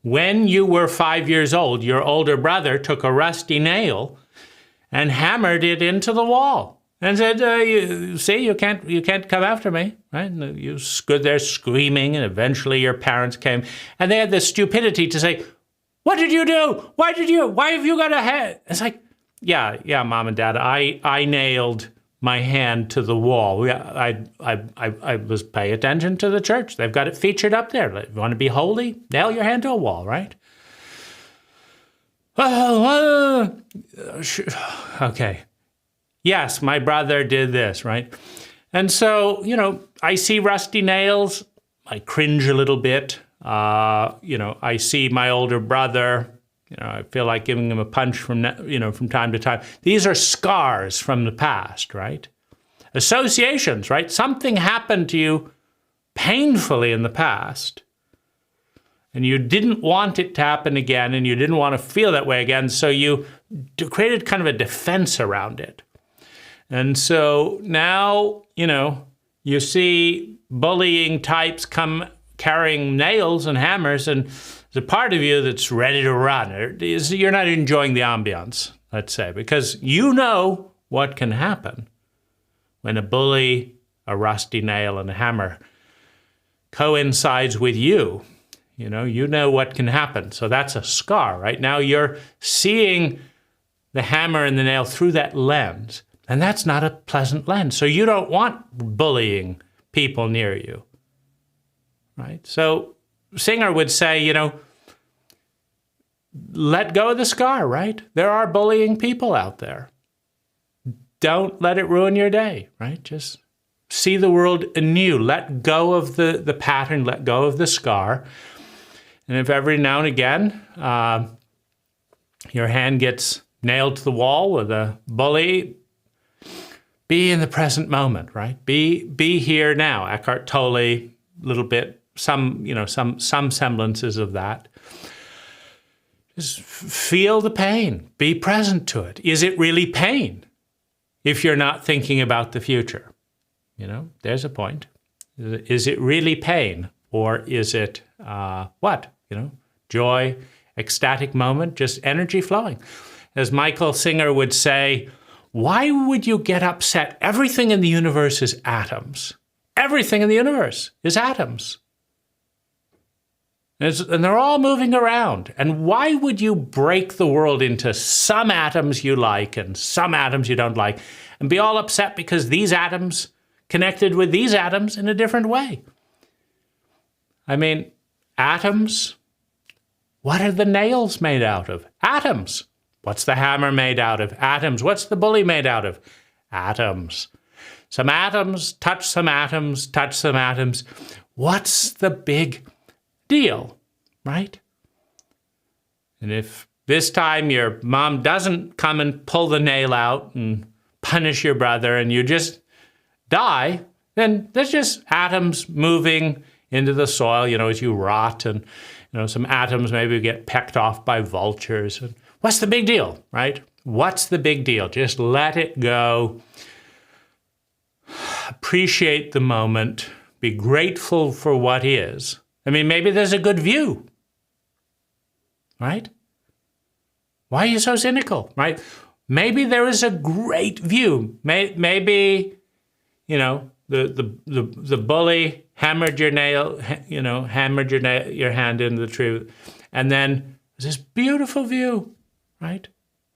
when you were 5 years old, your older brother took a rusty nail and hammered it into the wall and said, you can't come after me, right? And you stood there screaming, and eventually your parents came, and they had the stupidity to say, what did you do? Why have you got a head? It's like, yeah, Mom and Dad, I nailed my hand to the wall. I was pay attention to the church. They've got it featured up there. If you want to be holy, nail your hand to a wall, right? Okay. Yes, my brother did this, right? And so, I see rusty nails. I cringe a little bit. I see my older brother. I feel like giving him a punch from time to time. These are scars from the past, right? Associations, right? Something happened to you painfully in the past, and you didn't want it to happen again, and you didn't want to feel that way again, so you created kind of a defense around it. And so now, you see bullying types come carrying nails and hammers, and there's a part of you that's ready to run. You're not enjoying the ambiance, let's say, because you know what can happen when a bully, a rusty nail, and a hammer coincides with you. You know what can happen. So that's a scar, right? Now you're seeing the hammer and the nail through that lens, and that's not a pleasant lens. So you don't want bullying people near you, right? So Singer would say, let go of the scar, right? There are bullying people out there. Don't let it ruin your day, right? Just see the world anew. Let go of the pattern, let go of the scar. And if every now and again your hand gets nailed to the wall with a bully, be in the present moment, right? Be here now. Eckhart Tolle, a little bit, some semblances of that. Just feel the pain. Be present to it. Is it really pain if you're not thinking about the future? There's a point. Is it really pain, or is it what? Joy, ecstatic moment, just energy flowing. As Michael Singer would say, why would you get upset? Everything in the universe is atoms. Everything in the universe is atoms. And they're all moving around. And why would you break the world into some atoms you like and some atoms you don't like, and be all upset because these atoms connected with these atoms in a different way? I mean, atoms, what are the nails made out of? Atoms. What's the hammer made out of? Atoms. What's the bully made out of? Atoms. Some atoms touch some atoms, touch some atoms. What's the big deal, right? And if this time your mom doesn't come and pull the nail out and punish your brother and you just die, then there's just atoms moving into the soil, as you rot, and some atoms maybe get pecked off by vultures. And what's the big deal, right? What's the big deal? Just let it go. Appreciate the moment. Be grateful for what is. I mean, maybe there's a good view, right? Why are you so cynical, right? Maybe there is a great view. Maybe, the bully hammered your your hand into the tree, and then this beautiful view, right?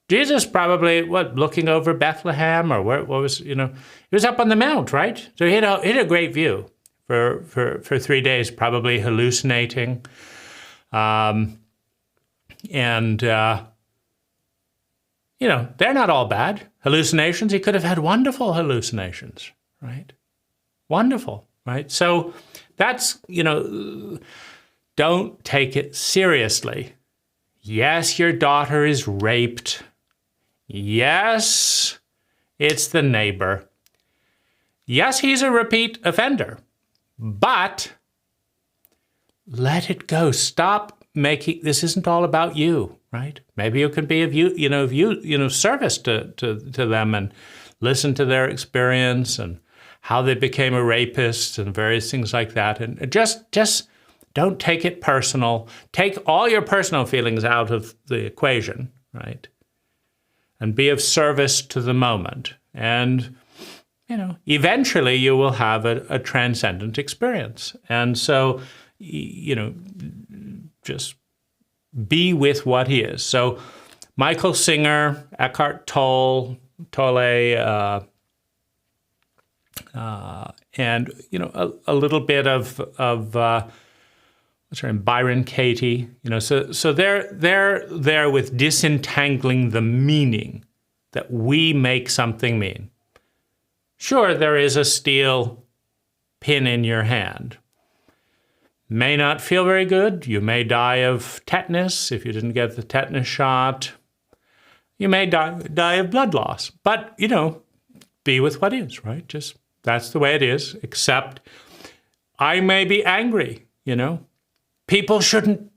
Jesus probably, looking over Bethlehem, or what was, he was up on the mount, right? So he had a great view for 3 days, probably hallucinating. They're not all bad. Hallucinations, he could have had wonderful hallucinations, right? Wonderful, right? So that's, don't take it seriously. Yes, your daughter is raped. Yes, it's the neighbor. Yes, he's a repeat offender. But let it go. Stop making, this isn't all about you, right? Maybe you can be of service to them and listen to their experience and how they became a rapist and various things like that. And just don't take it personal. Take all your personal feelings out of the equation, right? And be of service to the moment. And, eventually you will have a transcendent experience. And so, just be with what he is. So Michael Singer, Eckhart Tolle, and, a little bit of what's her name, Byron Katie, so they're there with disentangling the meaning that we make something mean. Sure, there is a steel pin in your hand. May not feel very good. You may die of tetanus if you didn't get the tetanus shot. You may die of blood loss. But, be with what is, right? Just, that's the way it is, except I may be angry, People shouldn't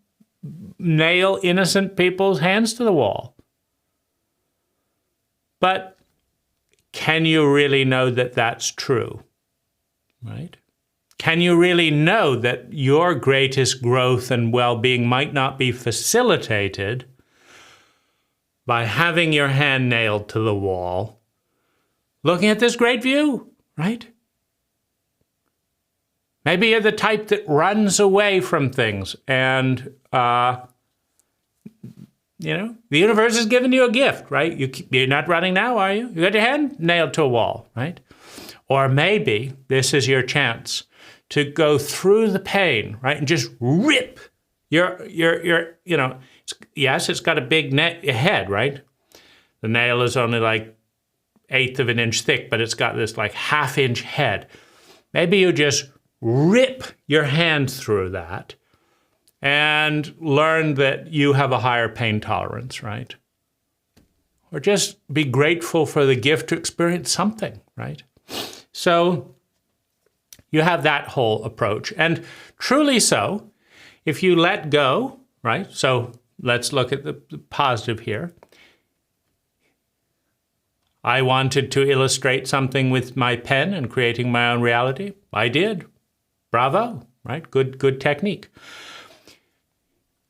nail innocent people's hands to the wall. But can you really know that that's true, right? Can you really know that your greatest growth and well-being might not be facilitated by having your hand nailed to the wall, looking at this great view, right? Maybe you're the type that runs away from things and, the universe has given you a gift, right? You're not running now, are you? You got your hand nailed to a wall, right? Or maybe this is your chance to go through the pain, right? And just rip yes, it's got a big head, right? The nail is only like 1/8 of an inch thick, but it's got this like 1/2 inch head. Maybe you just rip your hand through that and learn that you have a higher pain tolerance, right? Or just be grateful for the gift to experience something, right? So you have that whole approach. And truly so, if you let go, right? So let's look at the positive here. I wanted to illustrate something with my pen and creating my own reality. I did. Bravo, right? Good technique.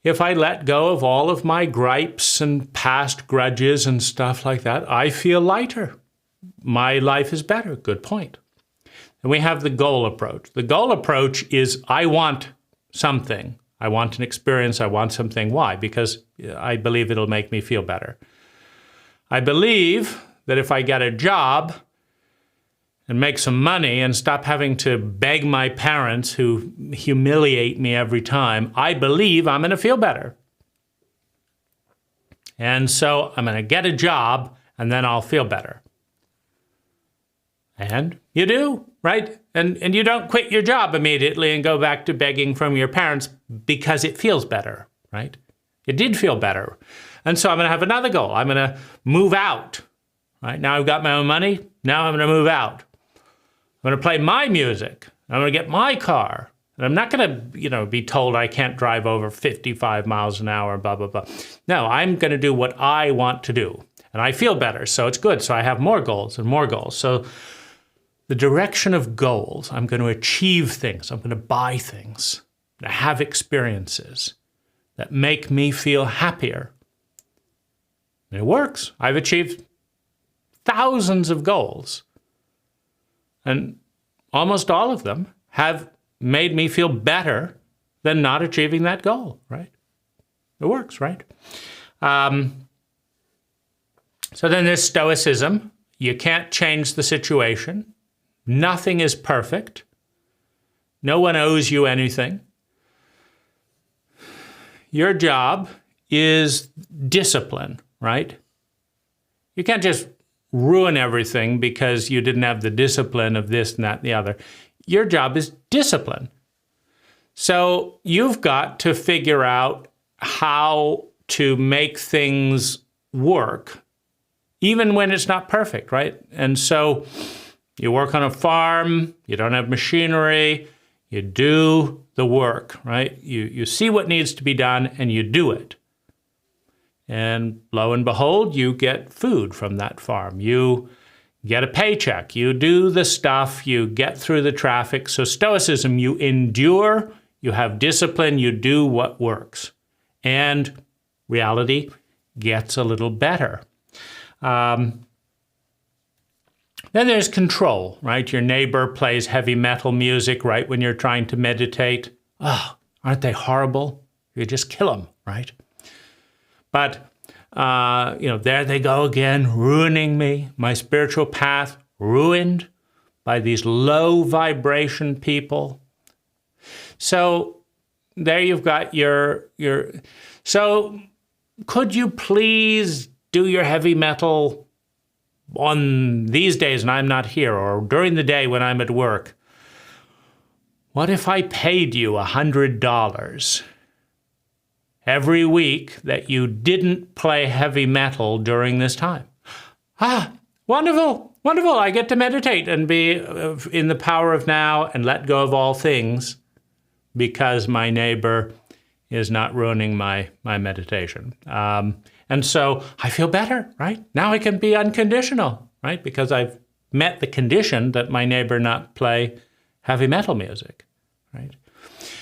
If I let go of all of my gripes and past grudges and stuff like that, I feel lighter. My life is better. Good point. And we have the goal approach. The goal approach is I want something. I want an experience. I want something. Why? Because I believe it'll make me feel better. I believe that if I get a job and make some money and stop having to beg my parents who humiliate me every time, I believe I'm going to feel better. And so I'm going to get a job and then I'll feel better. And you do, right? And you don't quit your job immediately and go back to begging from your parents because it feels better, right? It did feel better. And so I'm going to have another goal. I'm going to move out, right? Now I've got my own money. Now I'm going to move out. I'm going to play my music. I'm going to get my car. And I'm not going to, be told I can't drive over 55 miles an hour, blah, blah, blah. No, I'm going to do what I want to do. And I feel better, so it's good. So I have more goals and more goals. So the direction of goals, I'm going to achieve things. I'm going to buy things. I'm going to have experiences that make me feel happier. And it works. I've achieved thousands of goals. And almost all of them have made me feel better than not achieving that goal, right? It works, right? So then there's stoicism. You can't change the situation. Nothing is perfect. No one owes you anything. Your job is discipline, right? You can't just ruin everything because you didn't have the discipline of this and that and the other. Your job is discipline. So you've got to figure out how to make things work, even when it's not perfect, right? And so you work on a farm, you don't have machinery, you do the work, right? You see what needs to be done and you do it. And lo and behold, you get food from that farm. You get a paycheck. You do the stuff. You get through the traffic. So stoicism, you endure, you have discipline, you do what works. And reality gets a little better. Then there's control, right? Your neighbor plays heavy metal music, right, when you're trying to meditate. Oh, aren't they horrible? You just kill them, right? But, there they go again, ruining me, my spiritual path ruined by these low vibration people. So there you've got your. So could you please do your heavy metal on these days when I'm not here, or during the day when I'm at work? What if I paid you $100 every week that you didn't play heavy metal during this time? Ah, wonderful, wonderful. I get to meditate and be in the power of now and let go of all things because my neighbor is not ruining my meditation. And so I feel better, right? Now I can be unconditional, right? Because I've met the condition that my neighbor not play heavy metal music, right?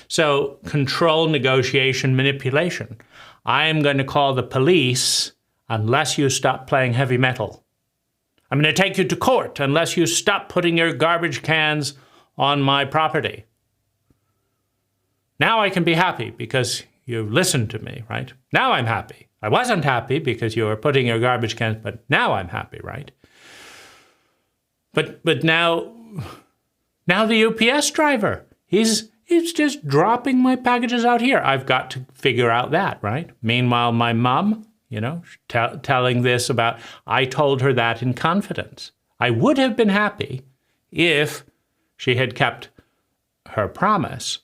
So control, negotiation, manipulation. I am going to call the police unless you stop playing heavy metal. I'm going to take you to court unless you stop putting your garbage cans on my property. Now I can be happy because you listened to me, right? Now I'm happy. I wasn't happy because you were putting your garbage cans, but now I'm happy, right? But now the UPS driver, he's just dropping my packages out here. I've got to figure out that, right? Meanwhile, my mom, telling this about, I told her that in confidence. I would have been happy if she had kept her promise,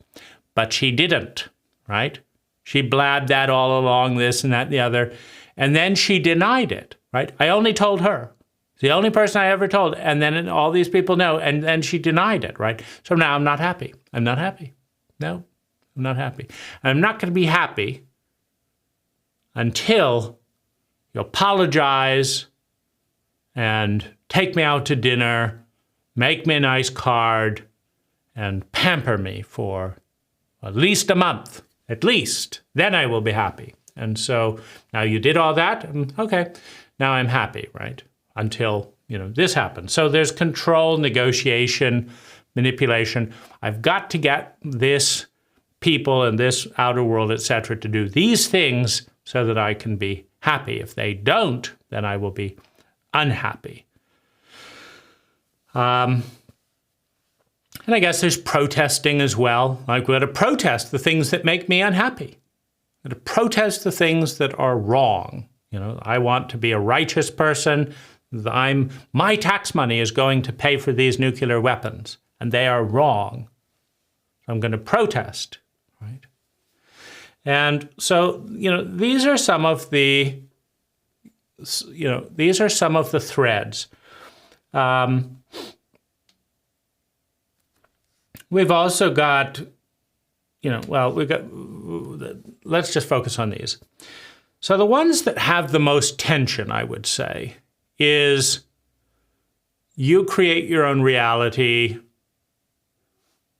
but she didn't, right? She blabbed that all along, this and that and the other, and then she denied it, right? I only told her. It's the only person I ever told, and then all these people know, and then she denied it, right? So now I'm not happy. I'm not happy. No, I'm not happy. I'm not going to be happy until you apologize and take me out to dinner, make me a nice card, and pamper me for at least a month. At least, then I will be happy. And so now you did all that, okay, now I'm happy, right? Until, this happens. So there's control, negotiation, manipulation. I've got to get this people and this outer world, etc., to do these things so that I can be happy. If they don't, then I will be unhappy. And I guess there's protesting as well. Like, we're going to protest the things that make me unhappy. We're going to protest the things that are wrong. I want to be a righteous person. My tax money is going to pay for these nuclear weapons, and they are wrong. I'm going to protest, right? And so, these are some of the, threads. We've also got, let's just focus on these. So the ones that have the most tension, I would say, is you create your own reality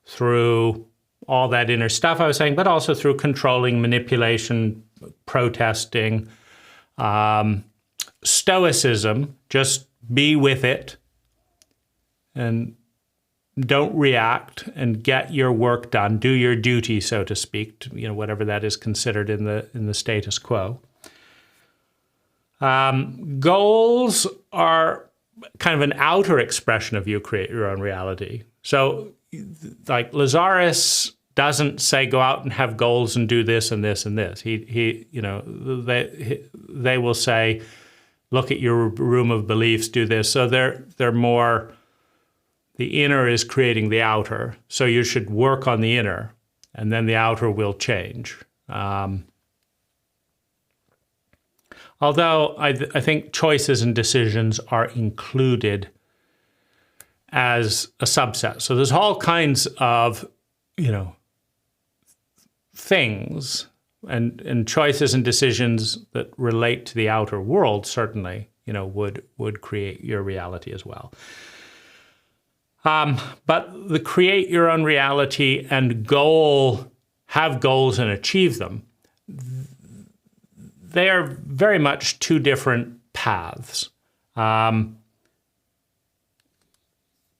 through all that inner stuff I was saying, but also through controlling, manipulation, protesting, stoicism, just be with it. And don't react and get your work done, do your duty, so to speak, whatever that is considered in the status quo. Goals are kind of an outer expression of you create your own reality. So like Lazarus doesn't say go out and have goals and do this and this and this. They will say, look at your room of beliefs, do this. So they're more, the inner is creating the outer. So you should work on the inner, and then the outer will change. Although I think choices and decisions are included as a subset. So there's all kinds of, things and choices and decisions that relate to the outer world certainly, would create your reality as well. But the create your own reality and have goals and achieve them, they are very much two different paths.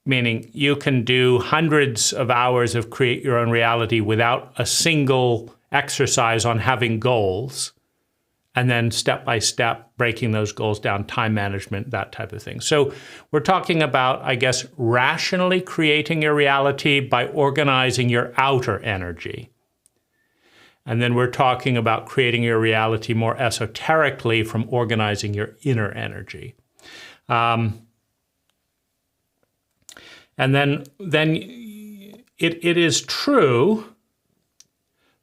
Meaning you can do hundreds of hours of create your own reality without a single exercise on having goals, and then step by step breaking those goals down, time management, that type of thing. So we're talking about, I guess, rationally creating your reality by organizing your outer energy. And then we're talking about creating your reality more esoterically from organizing your inner energy. And then it is true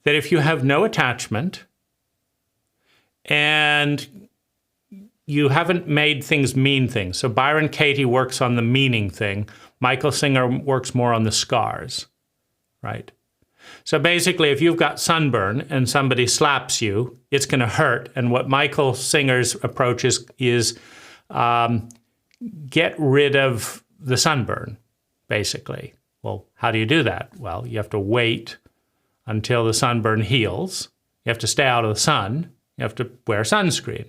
that if you have no attachment and you haven't made things mean things, so Byron Katie works on the meaning thing, Michael Singer works more on the scars, right? So basically, if you've got sunburn and somebody slaps you, it's going to hurt. And what Michael Singer's approach is get rid of the sunburn, basically. Well, how do you do that? Well, you have to wait until the sunburn heals. You have to stay out of the sun. You have to wear sunscreen.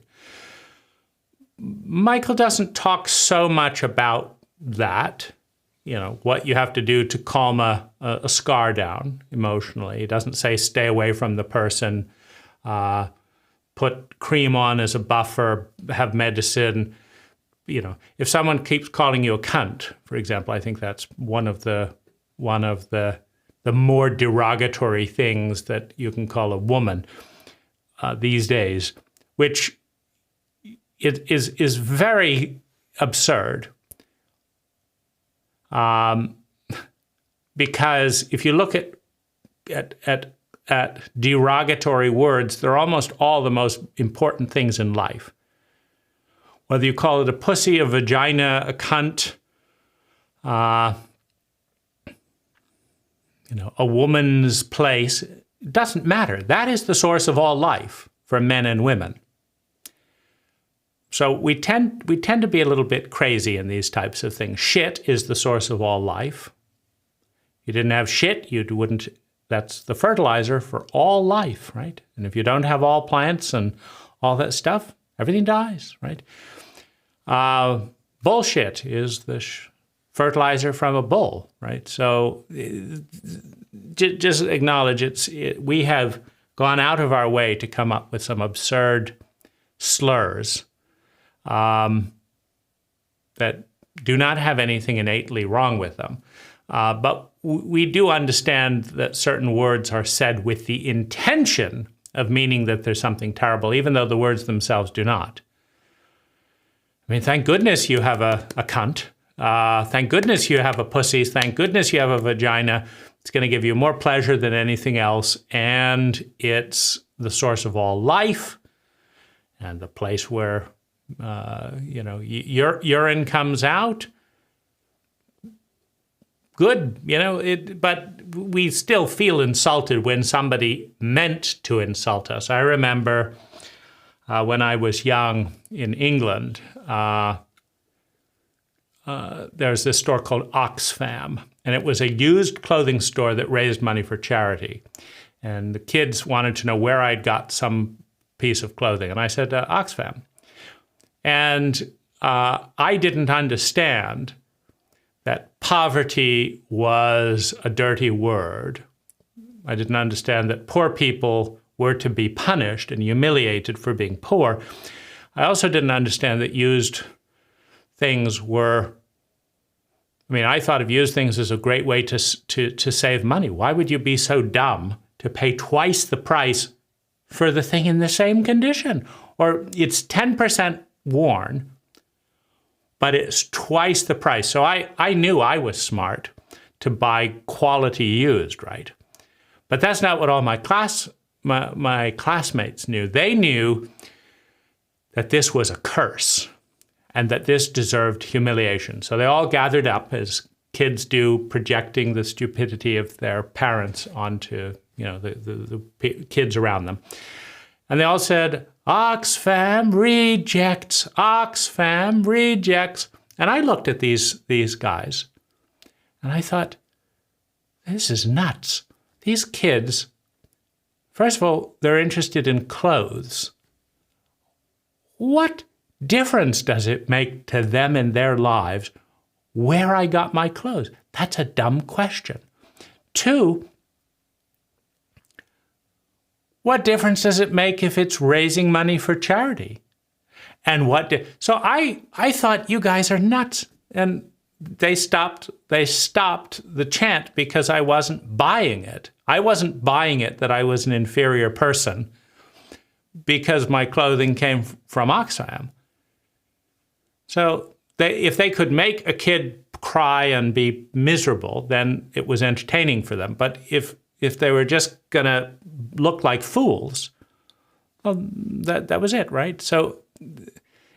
Michael doesn't talk so much about that, what you have to do to calm a scar down emotionally. He doesn't say stay away from the person, put cream on as a buffer, have medicine. If someone keeps calling you a cunt, for example, I think that's one of the more derogatory things that you can call a woman these days, which is very absurd. Because if you look at derogatory words, they're almost all the most important things in life. Whether you call it a pussy, a vagina, a cunt, a woman's place, it doesn't matter. That is the source of all life for men and women. So we tend to be a little bit crazy in these types of things. Shit is the source of all life. You didn't have shit, you wouldn't. That's the fertilizer for all life, right? And if you don't have all plants and all that stuff, everything dies, right? Bullshit is the fertilizer from a bull, right? So just acknowledge we have gone out of our way to come up with some absurd slurs that do not have anything innately wrong with them. But we do understand that certain words are said with the intention of meaning that there's something terrible, even though the words themselves do not. I mean, thank goodness you have a cunt. Thank goodness you have a pussy. Thank goodness you have a vagina. It's going to give you more pleasure than anything else. And it's the source of all life and the place where, urine comes out. Good, but we still feel insulted when somebody meant to insult us. I remember when I was young in England, there's this store called Oxfam, and it was a used clothing store that raised money for charity. And the kids wanted to know where I'd got some piece of clothing. And I said, Oxfam. And I didn't understand that poverty was a dirty word. I didn't understand that poor people were to be punished and humiliated for being poor. I also didn't understand that used things were, I thought of used things as a great way to save money. Why would you be so dumb to pay twice the price for the thing in the same condition? Or it's 10% worn, but it's twice the price. So I knew I was smart to buy quality used, right? But that's not what all my classmates knew. They knew that this was a curse and that this deserved humiliation. So they all gathered up, as kids do, projecting the stupidity of their parents onto, the kids around them. And they all said, Oxfam rejects, Oxfam rejects. And I looked at these guys and I thought, this is nuts. These kids, first of all, they're interested in clothes. What difference does it make to them in their lives where I got my clothes? That's a dumb question. 2, what difference does it make if it's raising money for charity? And so I thought, you guys are nuts. And they stopped the chant because I wasn't buying it. I wasn't buying it that I was an inferior person because my clothing came from Oxfam. So if they could make a kid cry and be miserable, then it was entertaining for them. But if they were just going to look like fools, well, that was it, right? So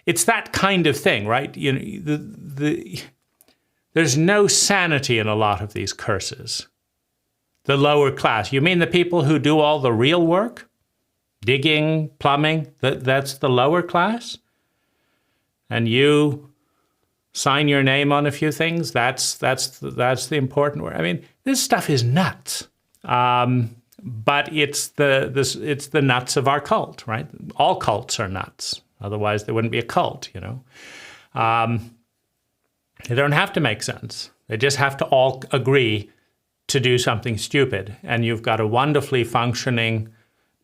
it's that kind of thing, right? There's no sanity in a lot of these curses. The lower class. You mean the people who do all the real work? Digging, plumbing, that's the lower class? And you sign your name on a few things? That's the important word. This stuff is nuts. But it's the nuts of our cult, right? All cults are nuts. Otherwise, there wouldn't be a cult, They don't have to make sense. They just have to all agree to do something stupid. And you've got a wonderfully functioning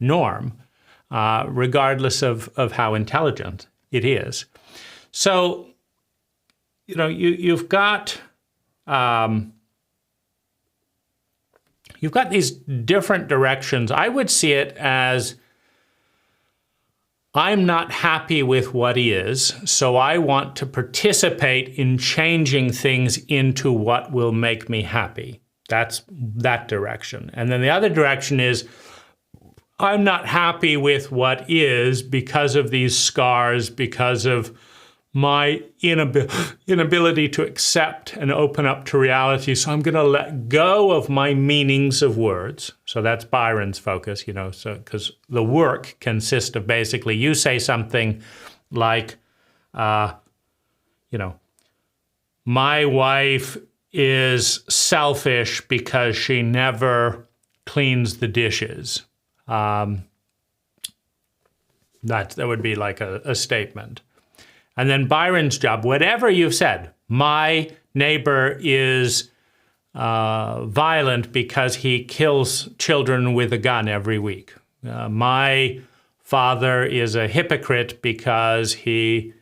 norm, regardless of how intelligent it is. So, you've got these different directions. I would see it as, I'm not happy with what is, so I want to participate in changing things into what will make me happy. That's that direction. And then the other direction is, I'm not happy with what is because of these scars, because of my inability to accept and open up to reality. So I'm going to let go of my meanings of words. So that's Byron's focus, because the work consists of basically, you say something like, my wife is selfish because she never cleans the dishes. That would be like a statement. And then Byron's job, whatever you've said, my neighbor is violent because he kills children with a gun every week. My father is a hypocrite because he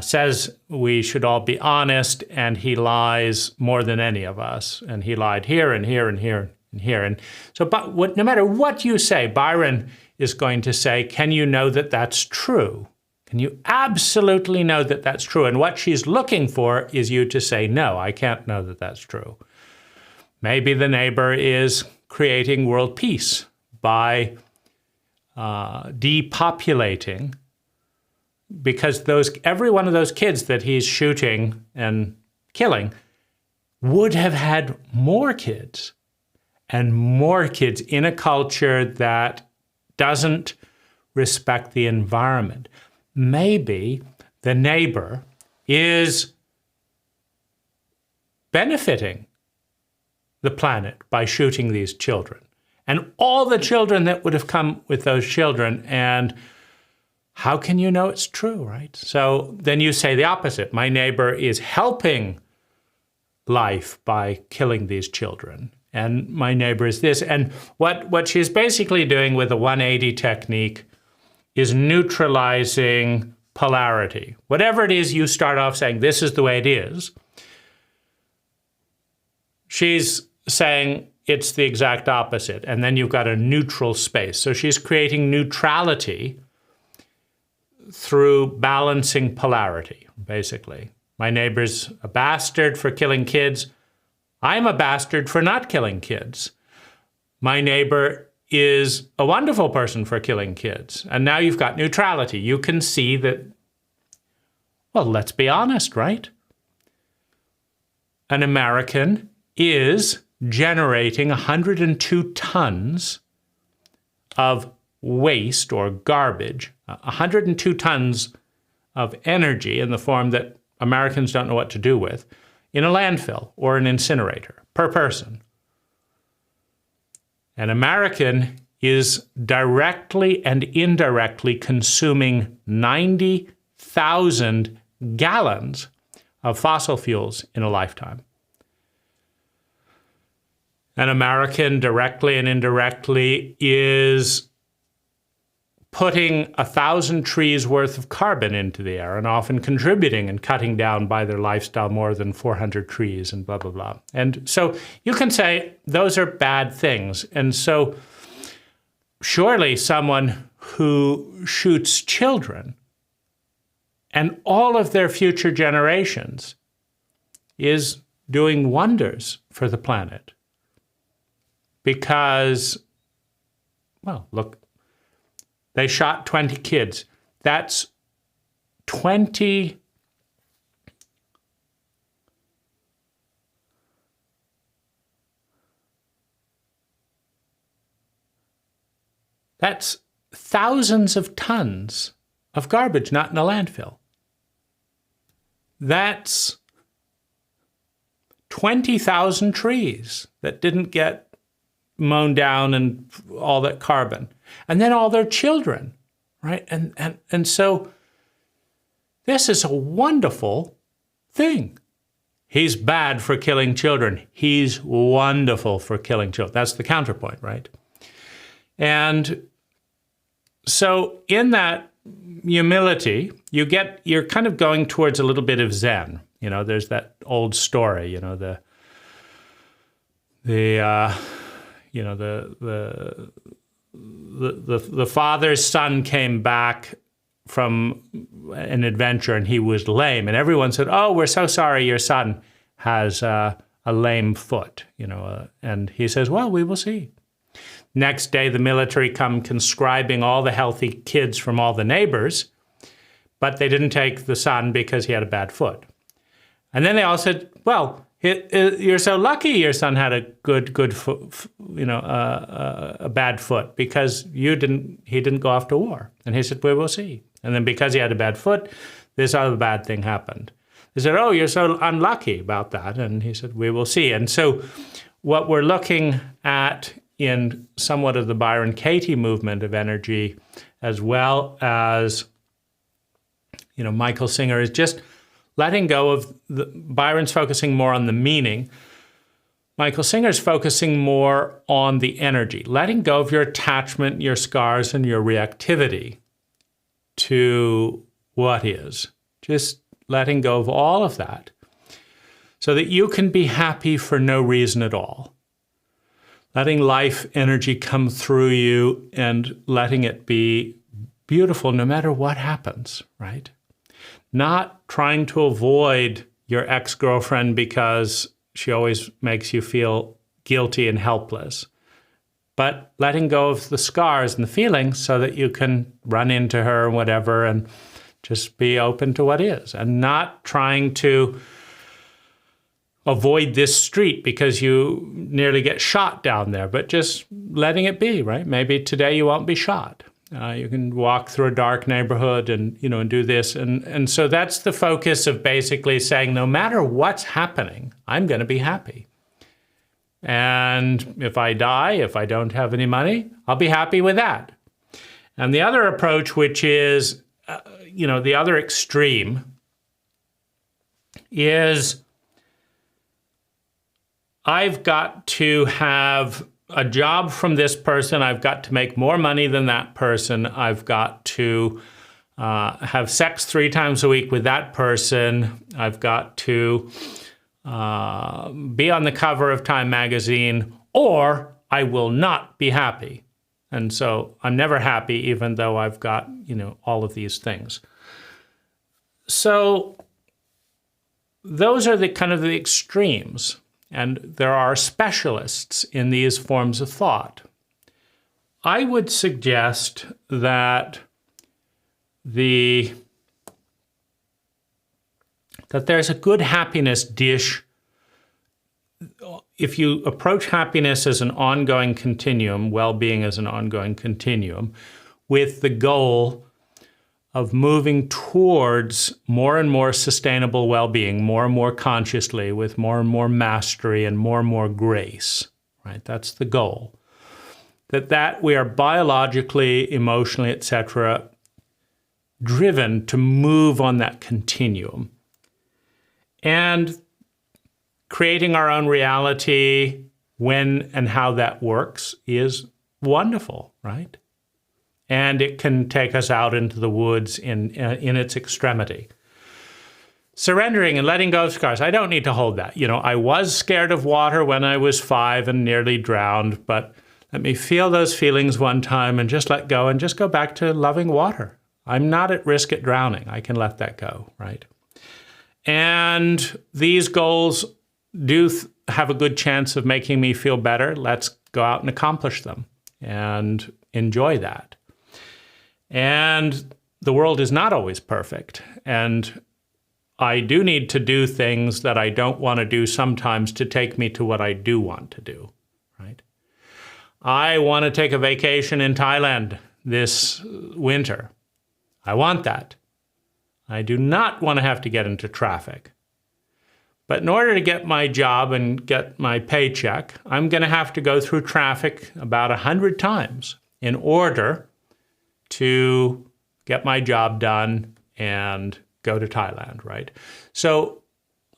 says we should all be honest, and he lies more than any of us. And he lied here and here and here and here. And so, no matter what you say, Byron is going to say, can you know that that's true? Can you absolutely know that that's true? And what she's looking for is you to say, no, I can't know that that's true. Maybe the neighbor is creating world peace by depopulating, because every one of those kids that he's shooting and killing would have had more kids and more kids in a culture that doesn't respect the environment. Maybe the neighbor is benefiting the planet by shooting these children, and all the children that would have come with those children. And how can you know it's true, right? So then you say the opposite. My neighbor is helping life by killing these children. And my neighbor is this. And what she's basically doing with the 180 technique is neutralizing polarity. Whatever it is you start off saying, this is the way it is, she's saying it's the exact opposite. And then you've got a neutral space. So she's creating neutrality through balancing polarity, basically. My neighbor's a bastard for killing kids. I'm a bastard for not killing kids. My neighbor is a wonderful person for killing kids. And now you've got neutrality. You can see that, well, let's be honest, right? An American is generating 102 tons of waste or garbage, 102 tons of energy in the form that Americans don't know what to do with, in a landfill or an incinerator per person. An American is directly and indirectly consuming 90,000 gallons of fossil fuels in a lifetime. An American directly and indirectly is putting 1,000 trees worth of carbon into the air and often contributing and cutting down by their lifestyle more than 400 trees and blah, blah, blah. And so you can say those are bad things. And so surely someone who shoots children and all of their future generations is doing wonders for the planet. Because, well, look, they shot 20 kids. That's 20 That's thousands of tons of garbage not in a landfill. That's 20,000 trees that didn't get mown down and all that carbon. And then all their children, right? And so this is a wonderful thing. He's bad for killing children. He's wonderful for killing children. That's the counterpoint, right? And so in that humility, you're kind of going towards a little bit of Zen. You know, there's that old story, you know, the father's son came back from an adventure and he was lame, and everyone said, "Oh, we're so sorry, your son has a lame foot," you know, and he says, "Well, we will see." Next day, the military come conscribing all the healthy kids from all the neighbors, but they didn't take the son because he had a bad foot. And then they all said, "Well, you're so lucky your son had a good foot, you know, a bad foot, because he didn't go off to war." And he said, "We will see." And then because he had a bad foot, this other bad thing happened. They said, "Oh, you're so unlucky about that." And he said, "We will see." And so what we're looking at in somewhat of the Byron Katie movement of energy, as well as, you know, Michael Singer, is just letting go of Byron's focusing more on the meaning. Michael Singer's focusing more on the energy, letting go of your attachment, your scars, and your reactivity to what is. Just letting go of all of that so that you can be happy for no reason at all. Letting life energy come through you and letting it be beautiful no matter what happens, right? Not trying to avoid your ex-girlfriend because she always makes you feel guilty and helpless, but letting go of the scars and the feelings so that you can run into her and whatever and just be open to what is, and not trying to avoid this street because you nearly get shot down there, but just letting it be, right? Maybe today you won't be shot. You can walk through a dark neighborhood and, you know, and do this. And so that's the focus of basically saying, no matter what's happening, I'm going to be happy. And if I die, if I don't have any money, I'll be happy with that. And the other approach, which is, you know, the other extreme, is I've got to have a job from this person. I've got to make more money than that person. I've got to have sex 3 times a week with that person. I've got to be on the cover of Time magazine, or I will not be happy. And so I'm never happy, even though I've got, all of these things. So those are the kind of the extremes. And there are specialists in these forms of thought. I would suggest that that there's a good happiness dish. If you approach happiness as an ongoing continuum, well-being as an ongoing continuum, with the goal of moving towards more and more sustainable well-being, more and more consciously, with more and more mastery and more grace, right? That's the goal. That we are biologically, emotionally, etc., driven to move on that continuum. And creating our own reality, when and how that works, is wonderful, right? And it can take us out into the woods in its extremity. Surrendering and letting go of scars. I don't need to hold that. I was scared of water when I was 5 and nearly drowned, but let me feel those feelings one time and just let go and just go back to loving water. I'm not at risk at drowning. I can let that go, right? And these goals do have a good chance of making me feel better. Let's go out and accomplish them and enjoy that. And the world is not always perfect. And I do need to do things that I don't want to do sometimes to take me to what I do want to do, right? I want to take a vacation in Thailand this winter. I want that. I do not want to have to get into traffic. But in order to get my job and get my paycheck, I'm going to have to go through traffic about 100 times in order to get my job done and go to Thailand, right? So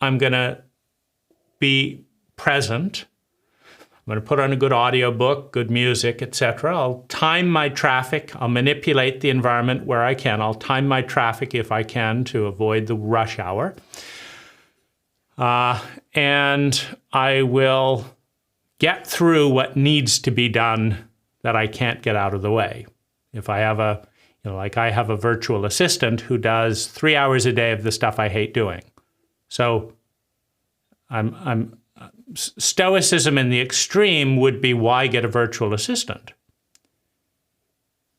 I'm going to be present. I'm going to put on a good audiobook, good music, etc. I'll time my traffic. I'll manipulate the environment where I can. I'll time my traffic if I can to avoid the rush hour. And I will get through what needs to be done that I can't get out of the way. If I have I have a virtual assistant who does 3 hours a day of the stuff I hate doing. So stoicism in the extreme would be, why get a virtual assistant?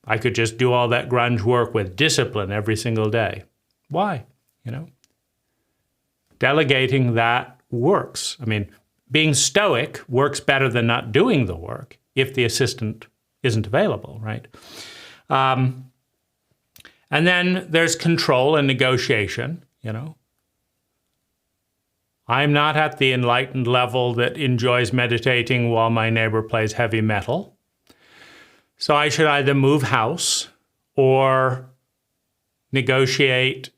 I could just do all that grunge work with discipline every single day. Why? Delegating that works. I mean, being stoic works better than not doing the work if the assistant isn't available, right? And then there's control and negotiation, I'm not at the enlightened level that enjoys meditating while my neighbor plays heavy metal. So I should either move house or negotiate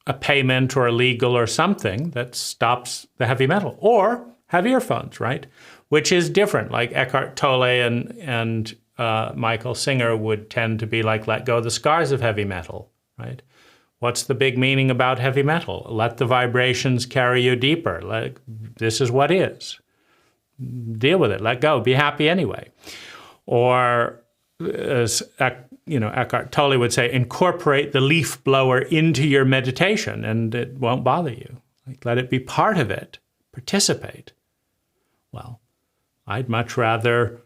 a payment or a legal or something that stops the heavy metal, or have earphones, right? Which is different. Like Eckhart Tolle and Michael Singer would tend to be like, let go of the scars of heavy metal, right? What's the big meaning about heavy metal? Let the vibrations carry you deeper. This is what is. Deal with it. Let go. Be happy anyway. Or, as Eckhart Tolle would say, incorporate the leaf blower into your meditation, and it won't bother you. Let it be part of it. Participate. Well, I'd much rather.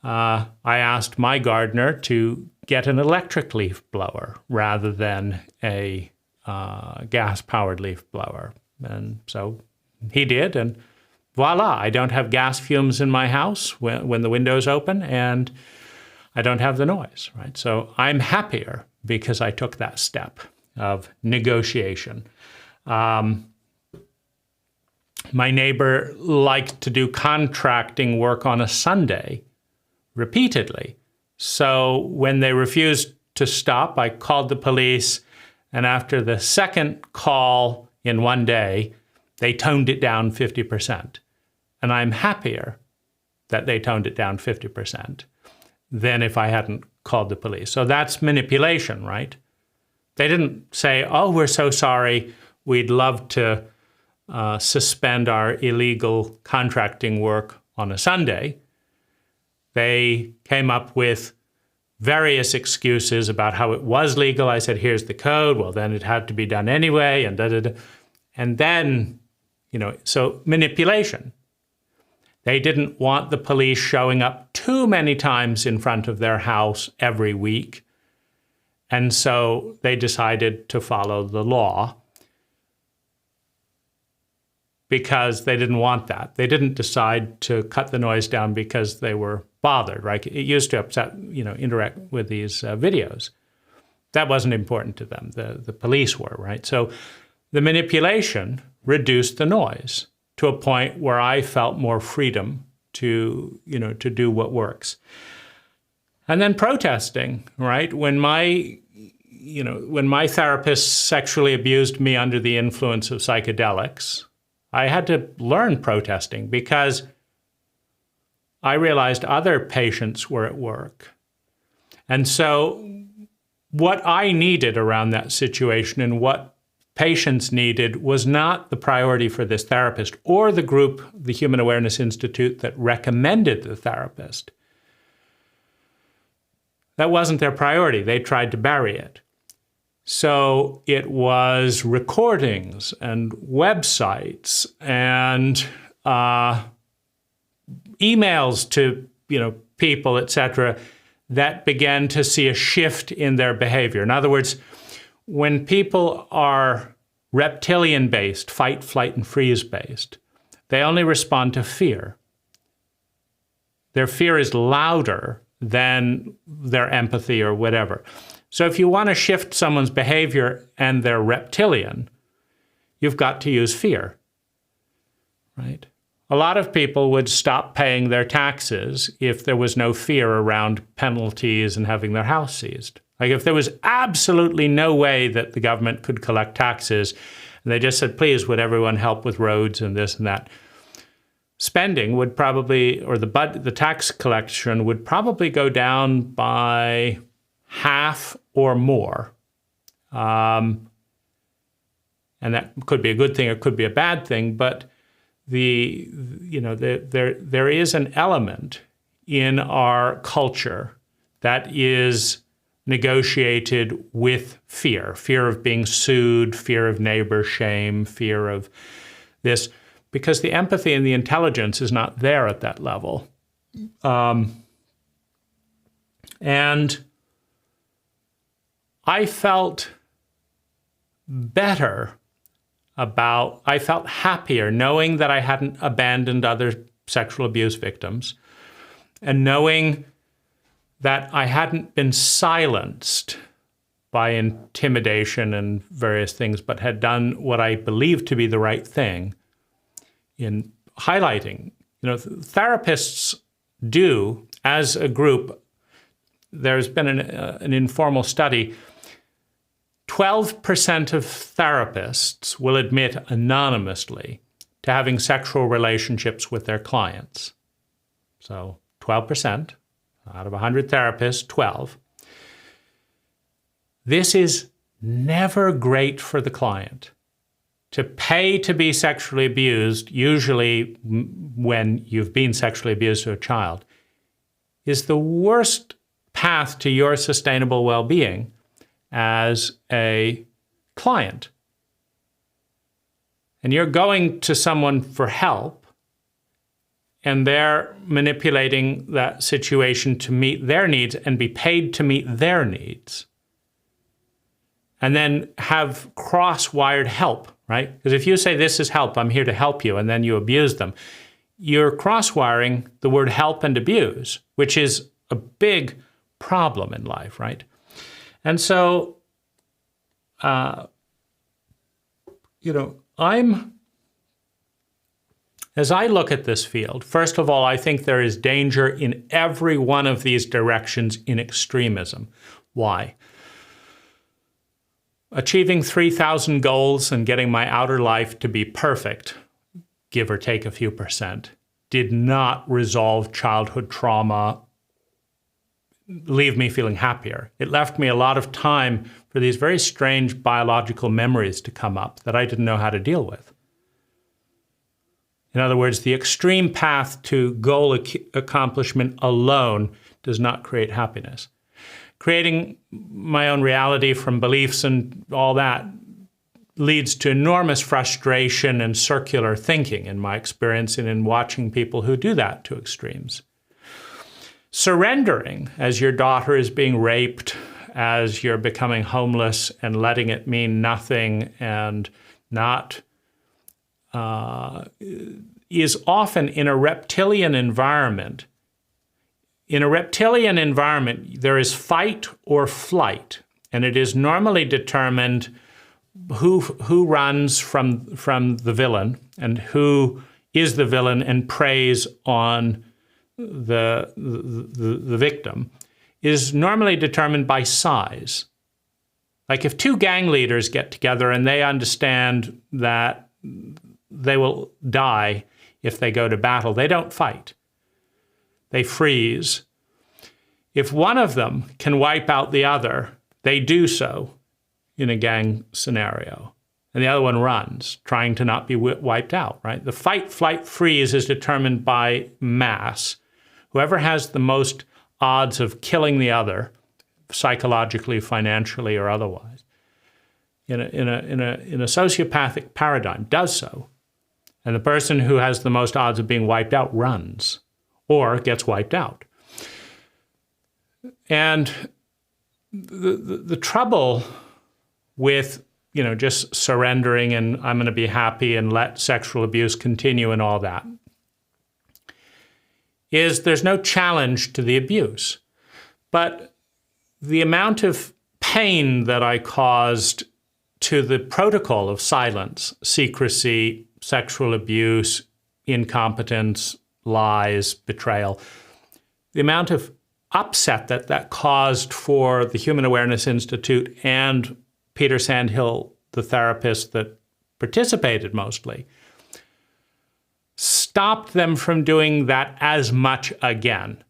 I asked my gardener to get an electric leaf blower rather than a gas-powered leaf blower. And so he did, and voila, I don't have gas fumes in my house when the window's open, and I don't have the noise, right? So I'm happier because I took that step of negotiation. My neighbor liked to do contracting work on a Sunday repeatedly. So when they refused to stop, I called the police, and after the second call in one day, they toned it down 50%. And I'm happier that they toned it down 50% than if I hadn't called the police. So that's manipulation, right? They didn't say, oh, we're so sorry, we'd love to suspend our illegal contracting work on a Sunday. They came up with various excuses about how it was legal. I said, here's the code. Well, then it had to be done anyway, and da-da-da. And then, so manipulation. They didn't want the police showing up too many times in front of their house every week. And so they decided to follow the law because they didn't want that. They didn't decide to cut the noise down because they were bothered, right? It used to upset, interact with these videos. That wasn't important to them. The police were, right? So the manipulation reduced the noise to a point where I felt more freedom to do what works. And then protesting, right? When my therapist sexually abused me under the influence of psychedelics, I had to learn protesting because I realized other patients were at work. And so what I needed around that situation and what patients needed was not the priority for this therapist or the group, the Human Awareness Institute, that recommended the therapist. That wasn't their priority. They tried to bury it. So it was recordings and websites and emails to people, etc., that began to see a shift in their behavior. In other words, when people are reptilian-based, fight, flight, and freeze-based, they only respond to fear. Their fear is louder than their empathy or whatever. So if you want to shift someone's behavior and they're reptilian, you've got to use fear, right? A lot of people would stop paying their taxes if there was no fear around penalties and having their house seized. Like if there was absolutely no way that the government could collect taxes, and they just said, please, would everyone help with roads and this and that, spending would probably, or the tax collection would probably go down by half or more. And that could be a good thing, or it could be a bad thing, but there is an element in our culture that is negotiated with fear of being sued, fear of neighbor shame, fear of this, because the empathy and the intelligence is not there at that level. And I felt better I felt happier knowing that I hadn't abandoned other sexual abuse victims and knowing that I hadn't been silenced by intimidation and various things, but had done what I believed to be the right thing in highlighting. Therapists do, as a group, there's been an informal study, 12% of therapists will admit anonymously to having sexual relationships with their clients. So 12%, out of 100 therapists, 12. This is never great for the client. To pay to be sexually abused, usually when you've been sexually abused to a child, is the worst path to your sustainable well-being as a client. And you're going to someone for help, and they're manipulating that situation to meet their needs and be paid to meet their needs. And then have cross-wired help, right? Because if you say, this is help, I'm here to help you, and then you abuse them, you're cross-wiring the word help and abuse, which is a big problem in life, right? And so, as I look at this field, first of all, I think there is danger in every one of these directions in extremism. Why? Achieving 3,000 goals and getting my outer life to be perfect, give or take a few percent, did not resolve childhood trauma, leave me feeling happier. It left me a lot of time for these very strange biological memories to come up that I didn't know how to deal with. In other words, the extreme path to goal accomplishment alone does not create happiness. Creating my own reality from beliefs and all that leads to enormous frustration and circular thinking, in my experience and in watching people who do that to extremes. Surrendering, as your daughter is being raped, as you're becoming homeless, and letting it mean nothing and not, is often in a reptilian environment. In a reptilian environment, there is fight or flight, and it is normally determined who runs from the villain and who is the villain and preys on the victim is normally determined by size. Like if two gang leaders get together and they understand that they will die if they go to battle, they don't fight. They freeze. If one of them can wipe out the other, they do so in a gang scenario. And the other one runs, trying to not be wiped out, right? The fight, flight, freeze is determined by mass. Whoever has the most odds of killing the other, psychologically, financially, or otherwise, in a sociopathic paradigm, does so. And the person who has the most odds of being wiped out runs or gets wiped out. And the trouble with just surrendering and I'm going to be happy and let sexual abuse continue and all that is there's no challenge to the abuse. But the amount of pain that I caused to the protocol of silence, secrecy, sexual abuse, incompetence, lies, betrayal, the amount of upset that caused for the Human Awareness Institute and Peter Sandhill, the therapist that participated mostly, stopped them from doing that as much again.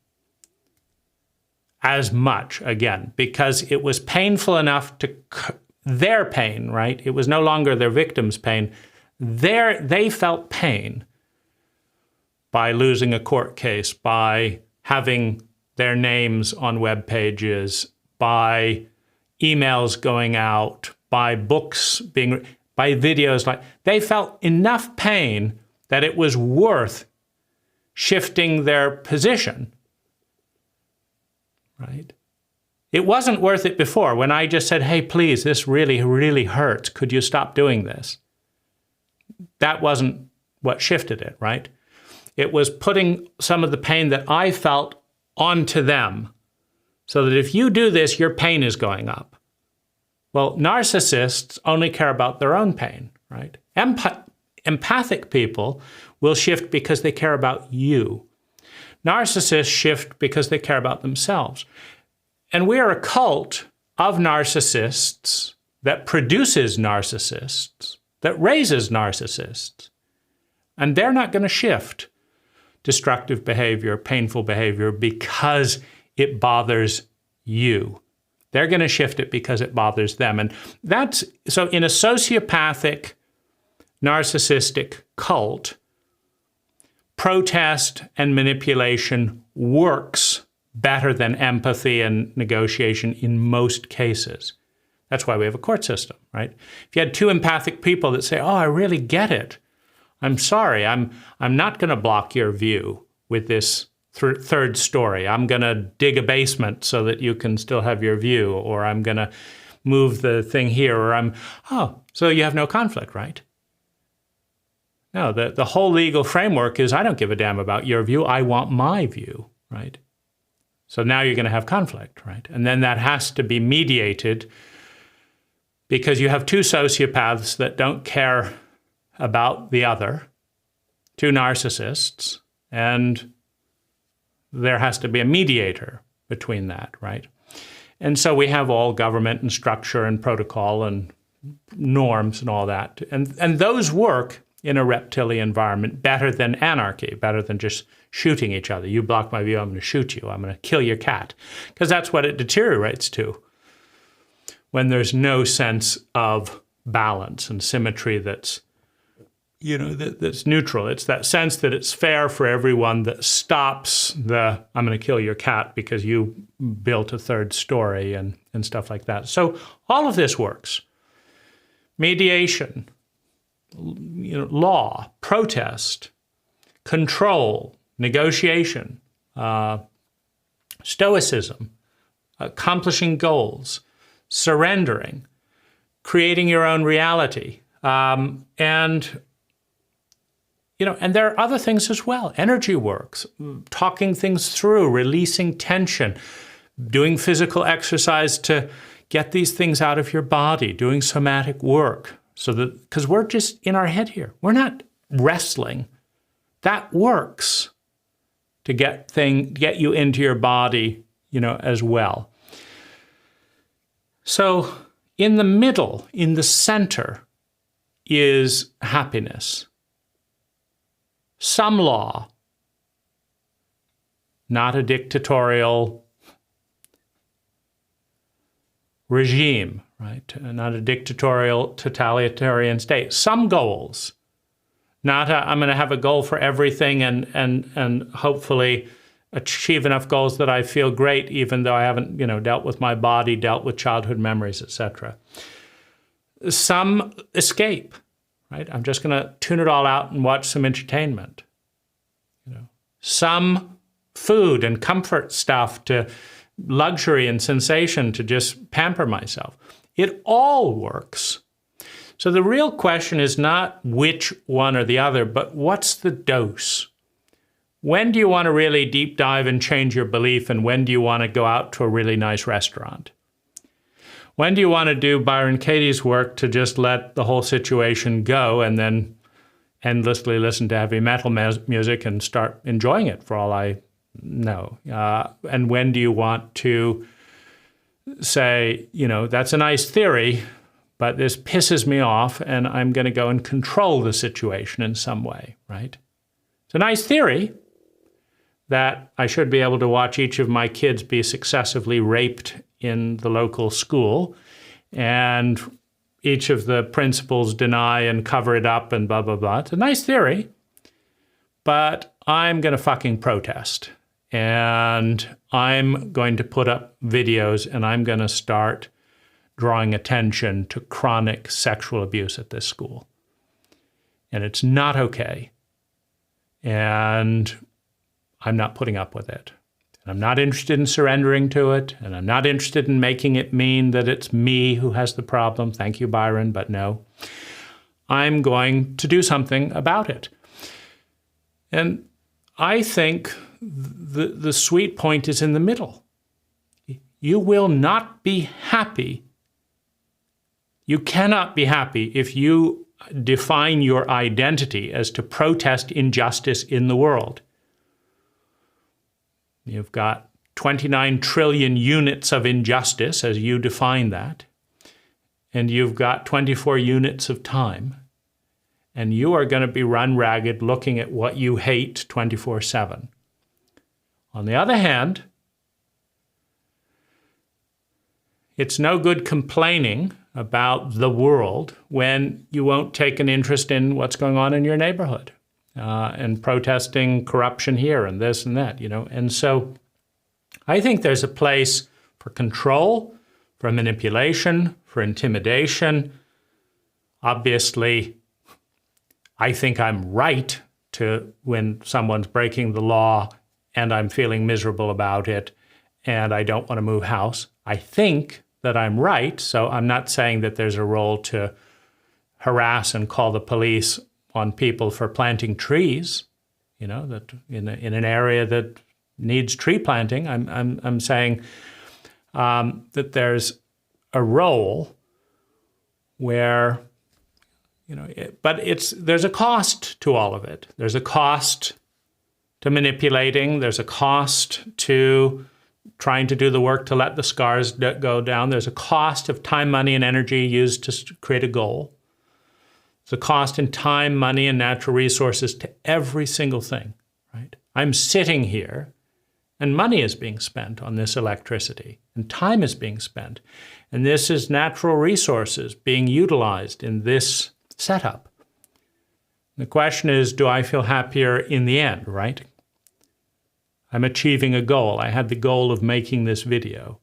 As much again, because it was painful enough to their pain, right? It was no longer their victim's pain. They felt pain by losing a court case, by having their names on web pages, by emails going out, by books being, by videos. Like they felt enough pain that it was worth shifting their position, right? It wasn't worth it before when I just said, hey, please, this really, really hurts. Could you stop doing this? That wasn't what shifted it, right? It was putting some of the pain that I felt onto them so that if you do this, your pain is going up. Well, narcissists only care about their own pain, right? Empathic people will shift because they care about you. Narcissists shift because they care about themselves. And we are a cult of narcissists that produces narcissists, that raises narcissists. And they're not going to shift destructive behavior, painful behavior, because it bothers you. They're going to shift it because it bothers them. And that's, so in a sociopathic, narcissistic cult, protest and manipulation works better than empathy and negotiation in most cases. That's why we have a court system, right? If you had two empathic people that say, oh, I really get it. I'm sorry, I'm not going to block your view with this third story. I'm going to dig a basement so that you can still have your view, or I'm going to move the thing here, or so you have no conflict, right? No, the whole legal framework is I don't give a damn about your view. I want my view, right? So now you're going to have conflict, right? And then that has to be mediated because you have two sociopaths that don't care about the other, two narcissists, and there has to be a mediator between that, right? And so we have all government and structure and protocol and norms and all that. And those work in a reptilian environment better than anarchy, better than just shooting each other. You block my view, I'm going to shoot you. I'm going to kill your cat. Because that's what it deteriorates to when there's no sense of balance and symmetry that's, that's neutral. It's that sense that it's fair for everyone that stops the, I'm going to kill your cat because you built a third story and stuff like that. So all of this works. Mediation, law, protest, control, negotiation, stoicism, accomplishing goals, surrendering, creating your own reality, and there are other things as well. Energy works, talking things through, releasing tension, doing physical exercise to get these things out of your body, doing somatic work. So that, because we're just in our head here. We're not wrestling. That works to get you into your body, as well. So in the middle, in the center, is happiness. Some law, not a dictatorial regime, right? Not a dictatorial totalitarian state. Some goals, not I'm going to have a goal for everything and hopefully achieve enough goals that I feel great, even though I haven't, dealt with my body, dealt with childhood memories, etc. Some escape, right? I'm just going to tune it all out and watch some entertainment. Some food and comfort stuff to luxury and sensation to just pamper myself. It all works. So the real question is not which one or the other, but what's the dose? When do you want to really deep dive and change your belief, and when do you want to go out to a really nice restaurant? When do you want to do Byron Katie's work to just let the whole situation go and then endlessly listen to heavy metal music and start enjoying it for all I know? And when do you want to say, that's a nice theory, but this pisses me off and I'm going to go and control the situation in some way, right? It's a nice theory that I should be able to watch each of my kids be successively raped in the local school, and each of the principals deny and cover it up and blah, blah, blah. It's a nice theory, but I'm going to fucking protest. And I'm going to put up videos and I'm going to start drawing attention to chronic sexual abuse at this school. And it's not okay. And I'm not putting up with it. And I'm not interested in surrendering to it. And I'm not interested in making it mean that it's me who has the problem. Thank you, Byron, but no. I'm going to do something about it. And I think the sweet point is in the middle. You will not be happy. You cannot be happy if you define your identity as to protest injustice in the world. You've got 29 trillion units of injustice, as you define that, and you've got 24 units of time, and you are going to be run ragged looking at what you hate 24/7. On the other hand, it's no good complaining about the world when you won't take an interest in what's going on in your neighborhood. And protesting corruption here and this and that, And so I think there's a place for control, for manipulation, for intimidation. Obviously, I think I'm right to when someone's breaking the law and I'm feeling miserable about it and I don't want to move house. I think that I'm right, so I'm not saying that there's a role to harass and call the police on people for planting trees, that in an area that needs tree planting. I'm saying that there's a role where, but there's a cost to all of it. There's a cost to manipulating. There's a cost to trying to do the work to let the scars go down. There's a cost of time, money, and energy used to create a goal. There's a cost in time, money, and natural resources to every single thing, right? I'm sitting here, and money is being spent on this electricity, and time is being spent. And this is natural resources being utilized in this setup. The question is, do I feel happier in the end, right? I'm achieving a goal. I had the goal of making this video.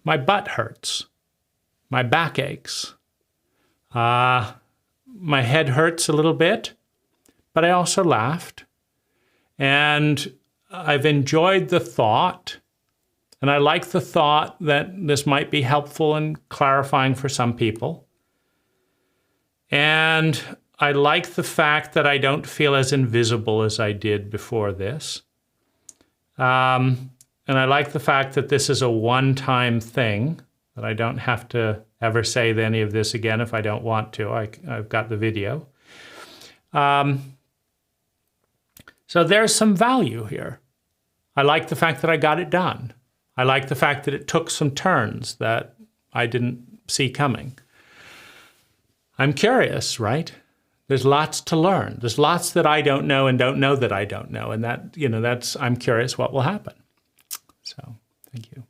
My butt hurts. My back aches. My head hurts a little bit, but I also laughed. And I've enjoyed the thought, and I like the thought that this might be helpful and clarifying for some people. And I like the fact that I don't feel as invisible as I did before this. And I like the fact that this is a one-time thing, that I don't have to ever say any of this again if I don't want to. I've got the video. So there's some value here. I like the fact that I got it done. I like the fact that it took some turns that I didn't see coming. I'm curious, right? There's lots to learn. There's lots that I don't know and don't know that I don't know. And that, I'm curious what will happen. So, thank you.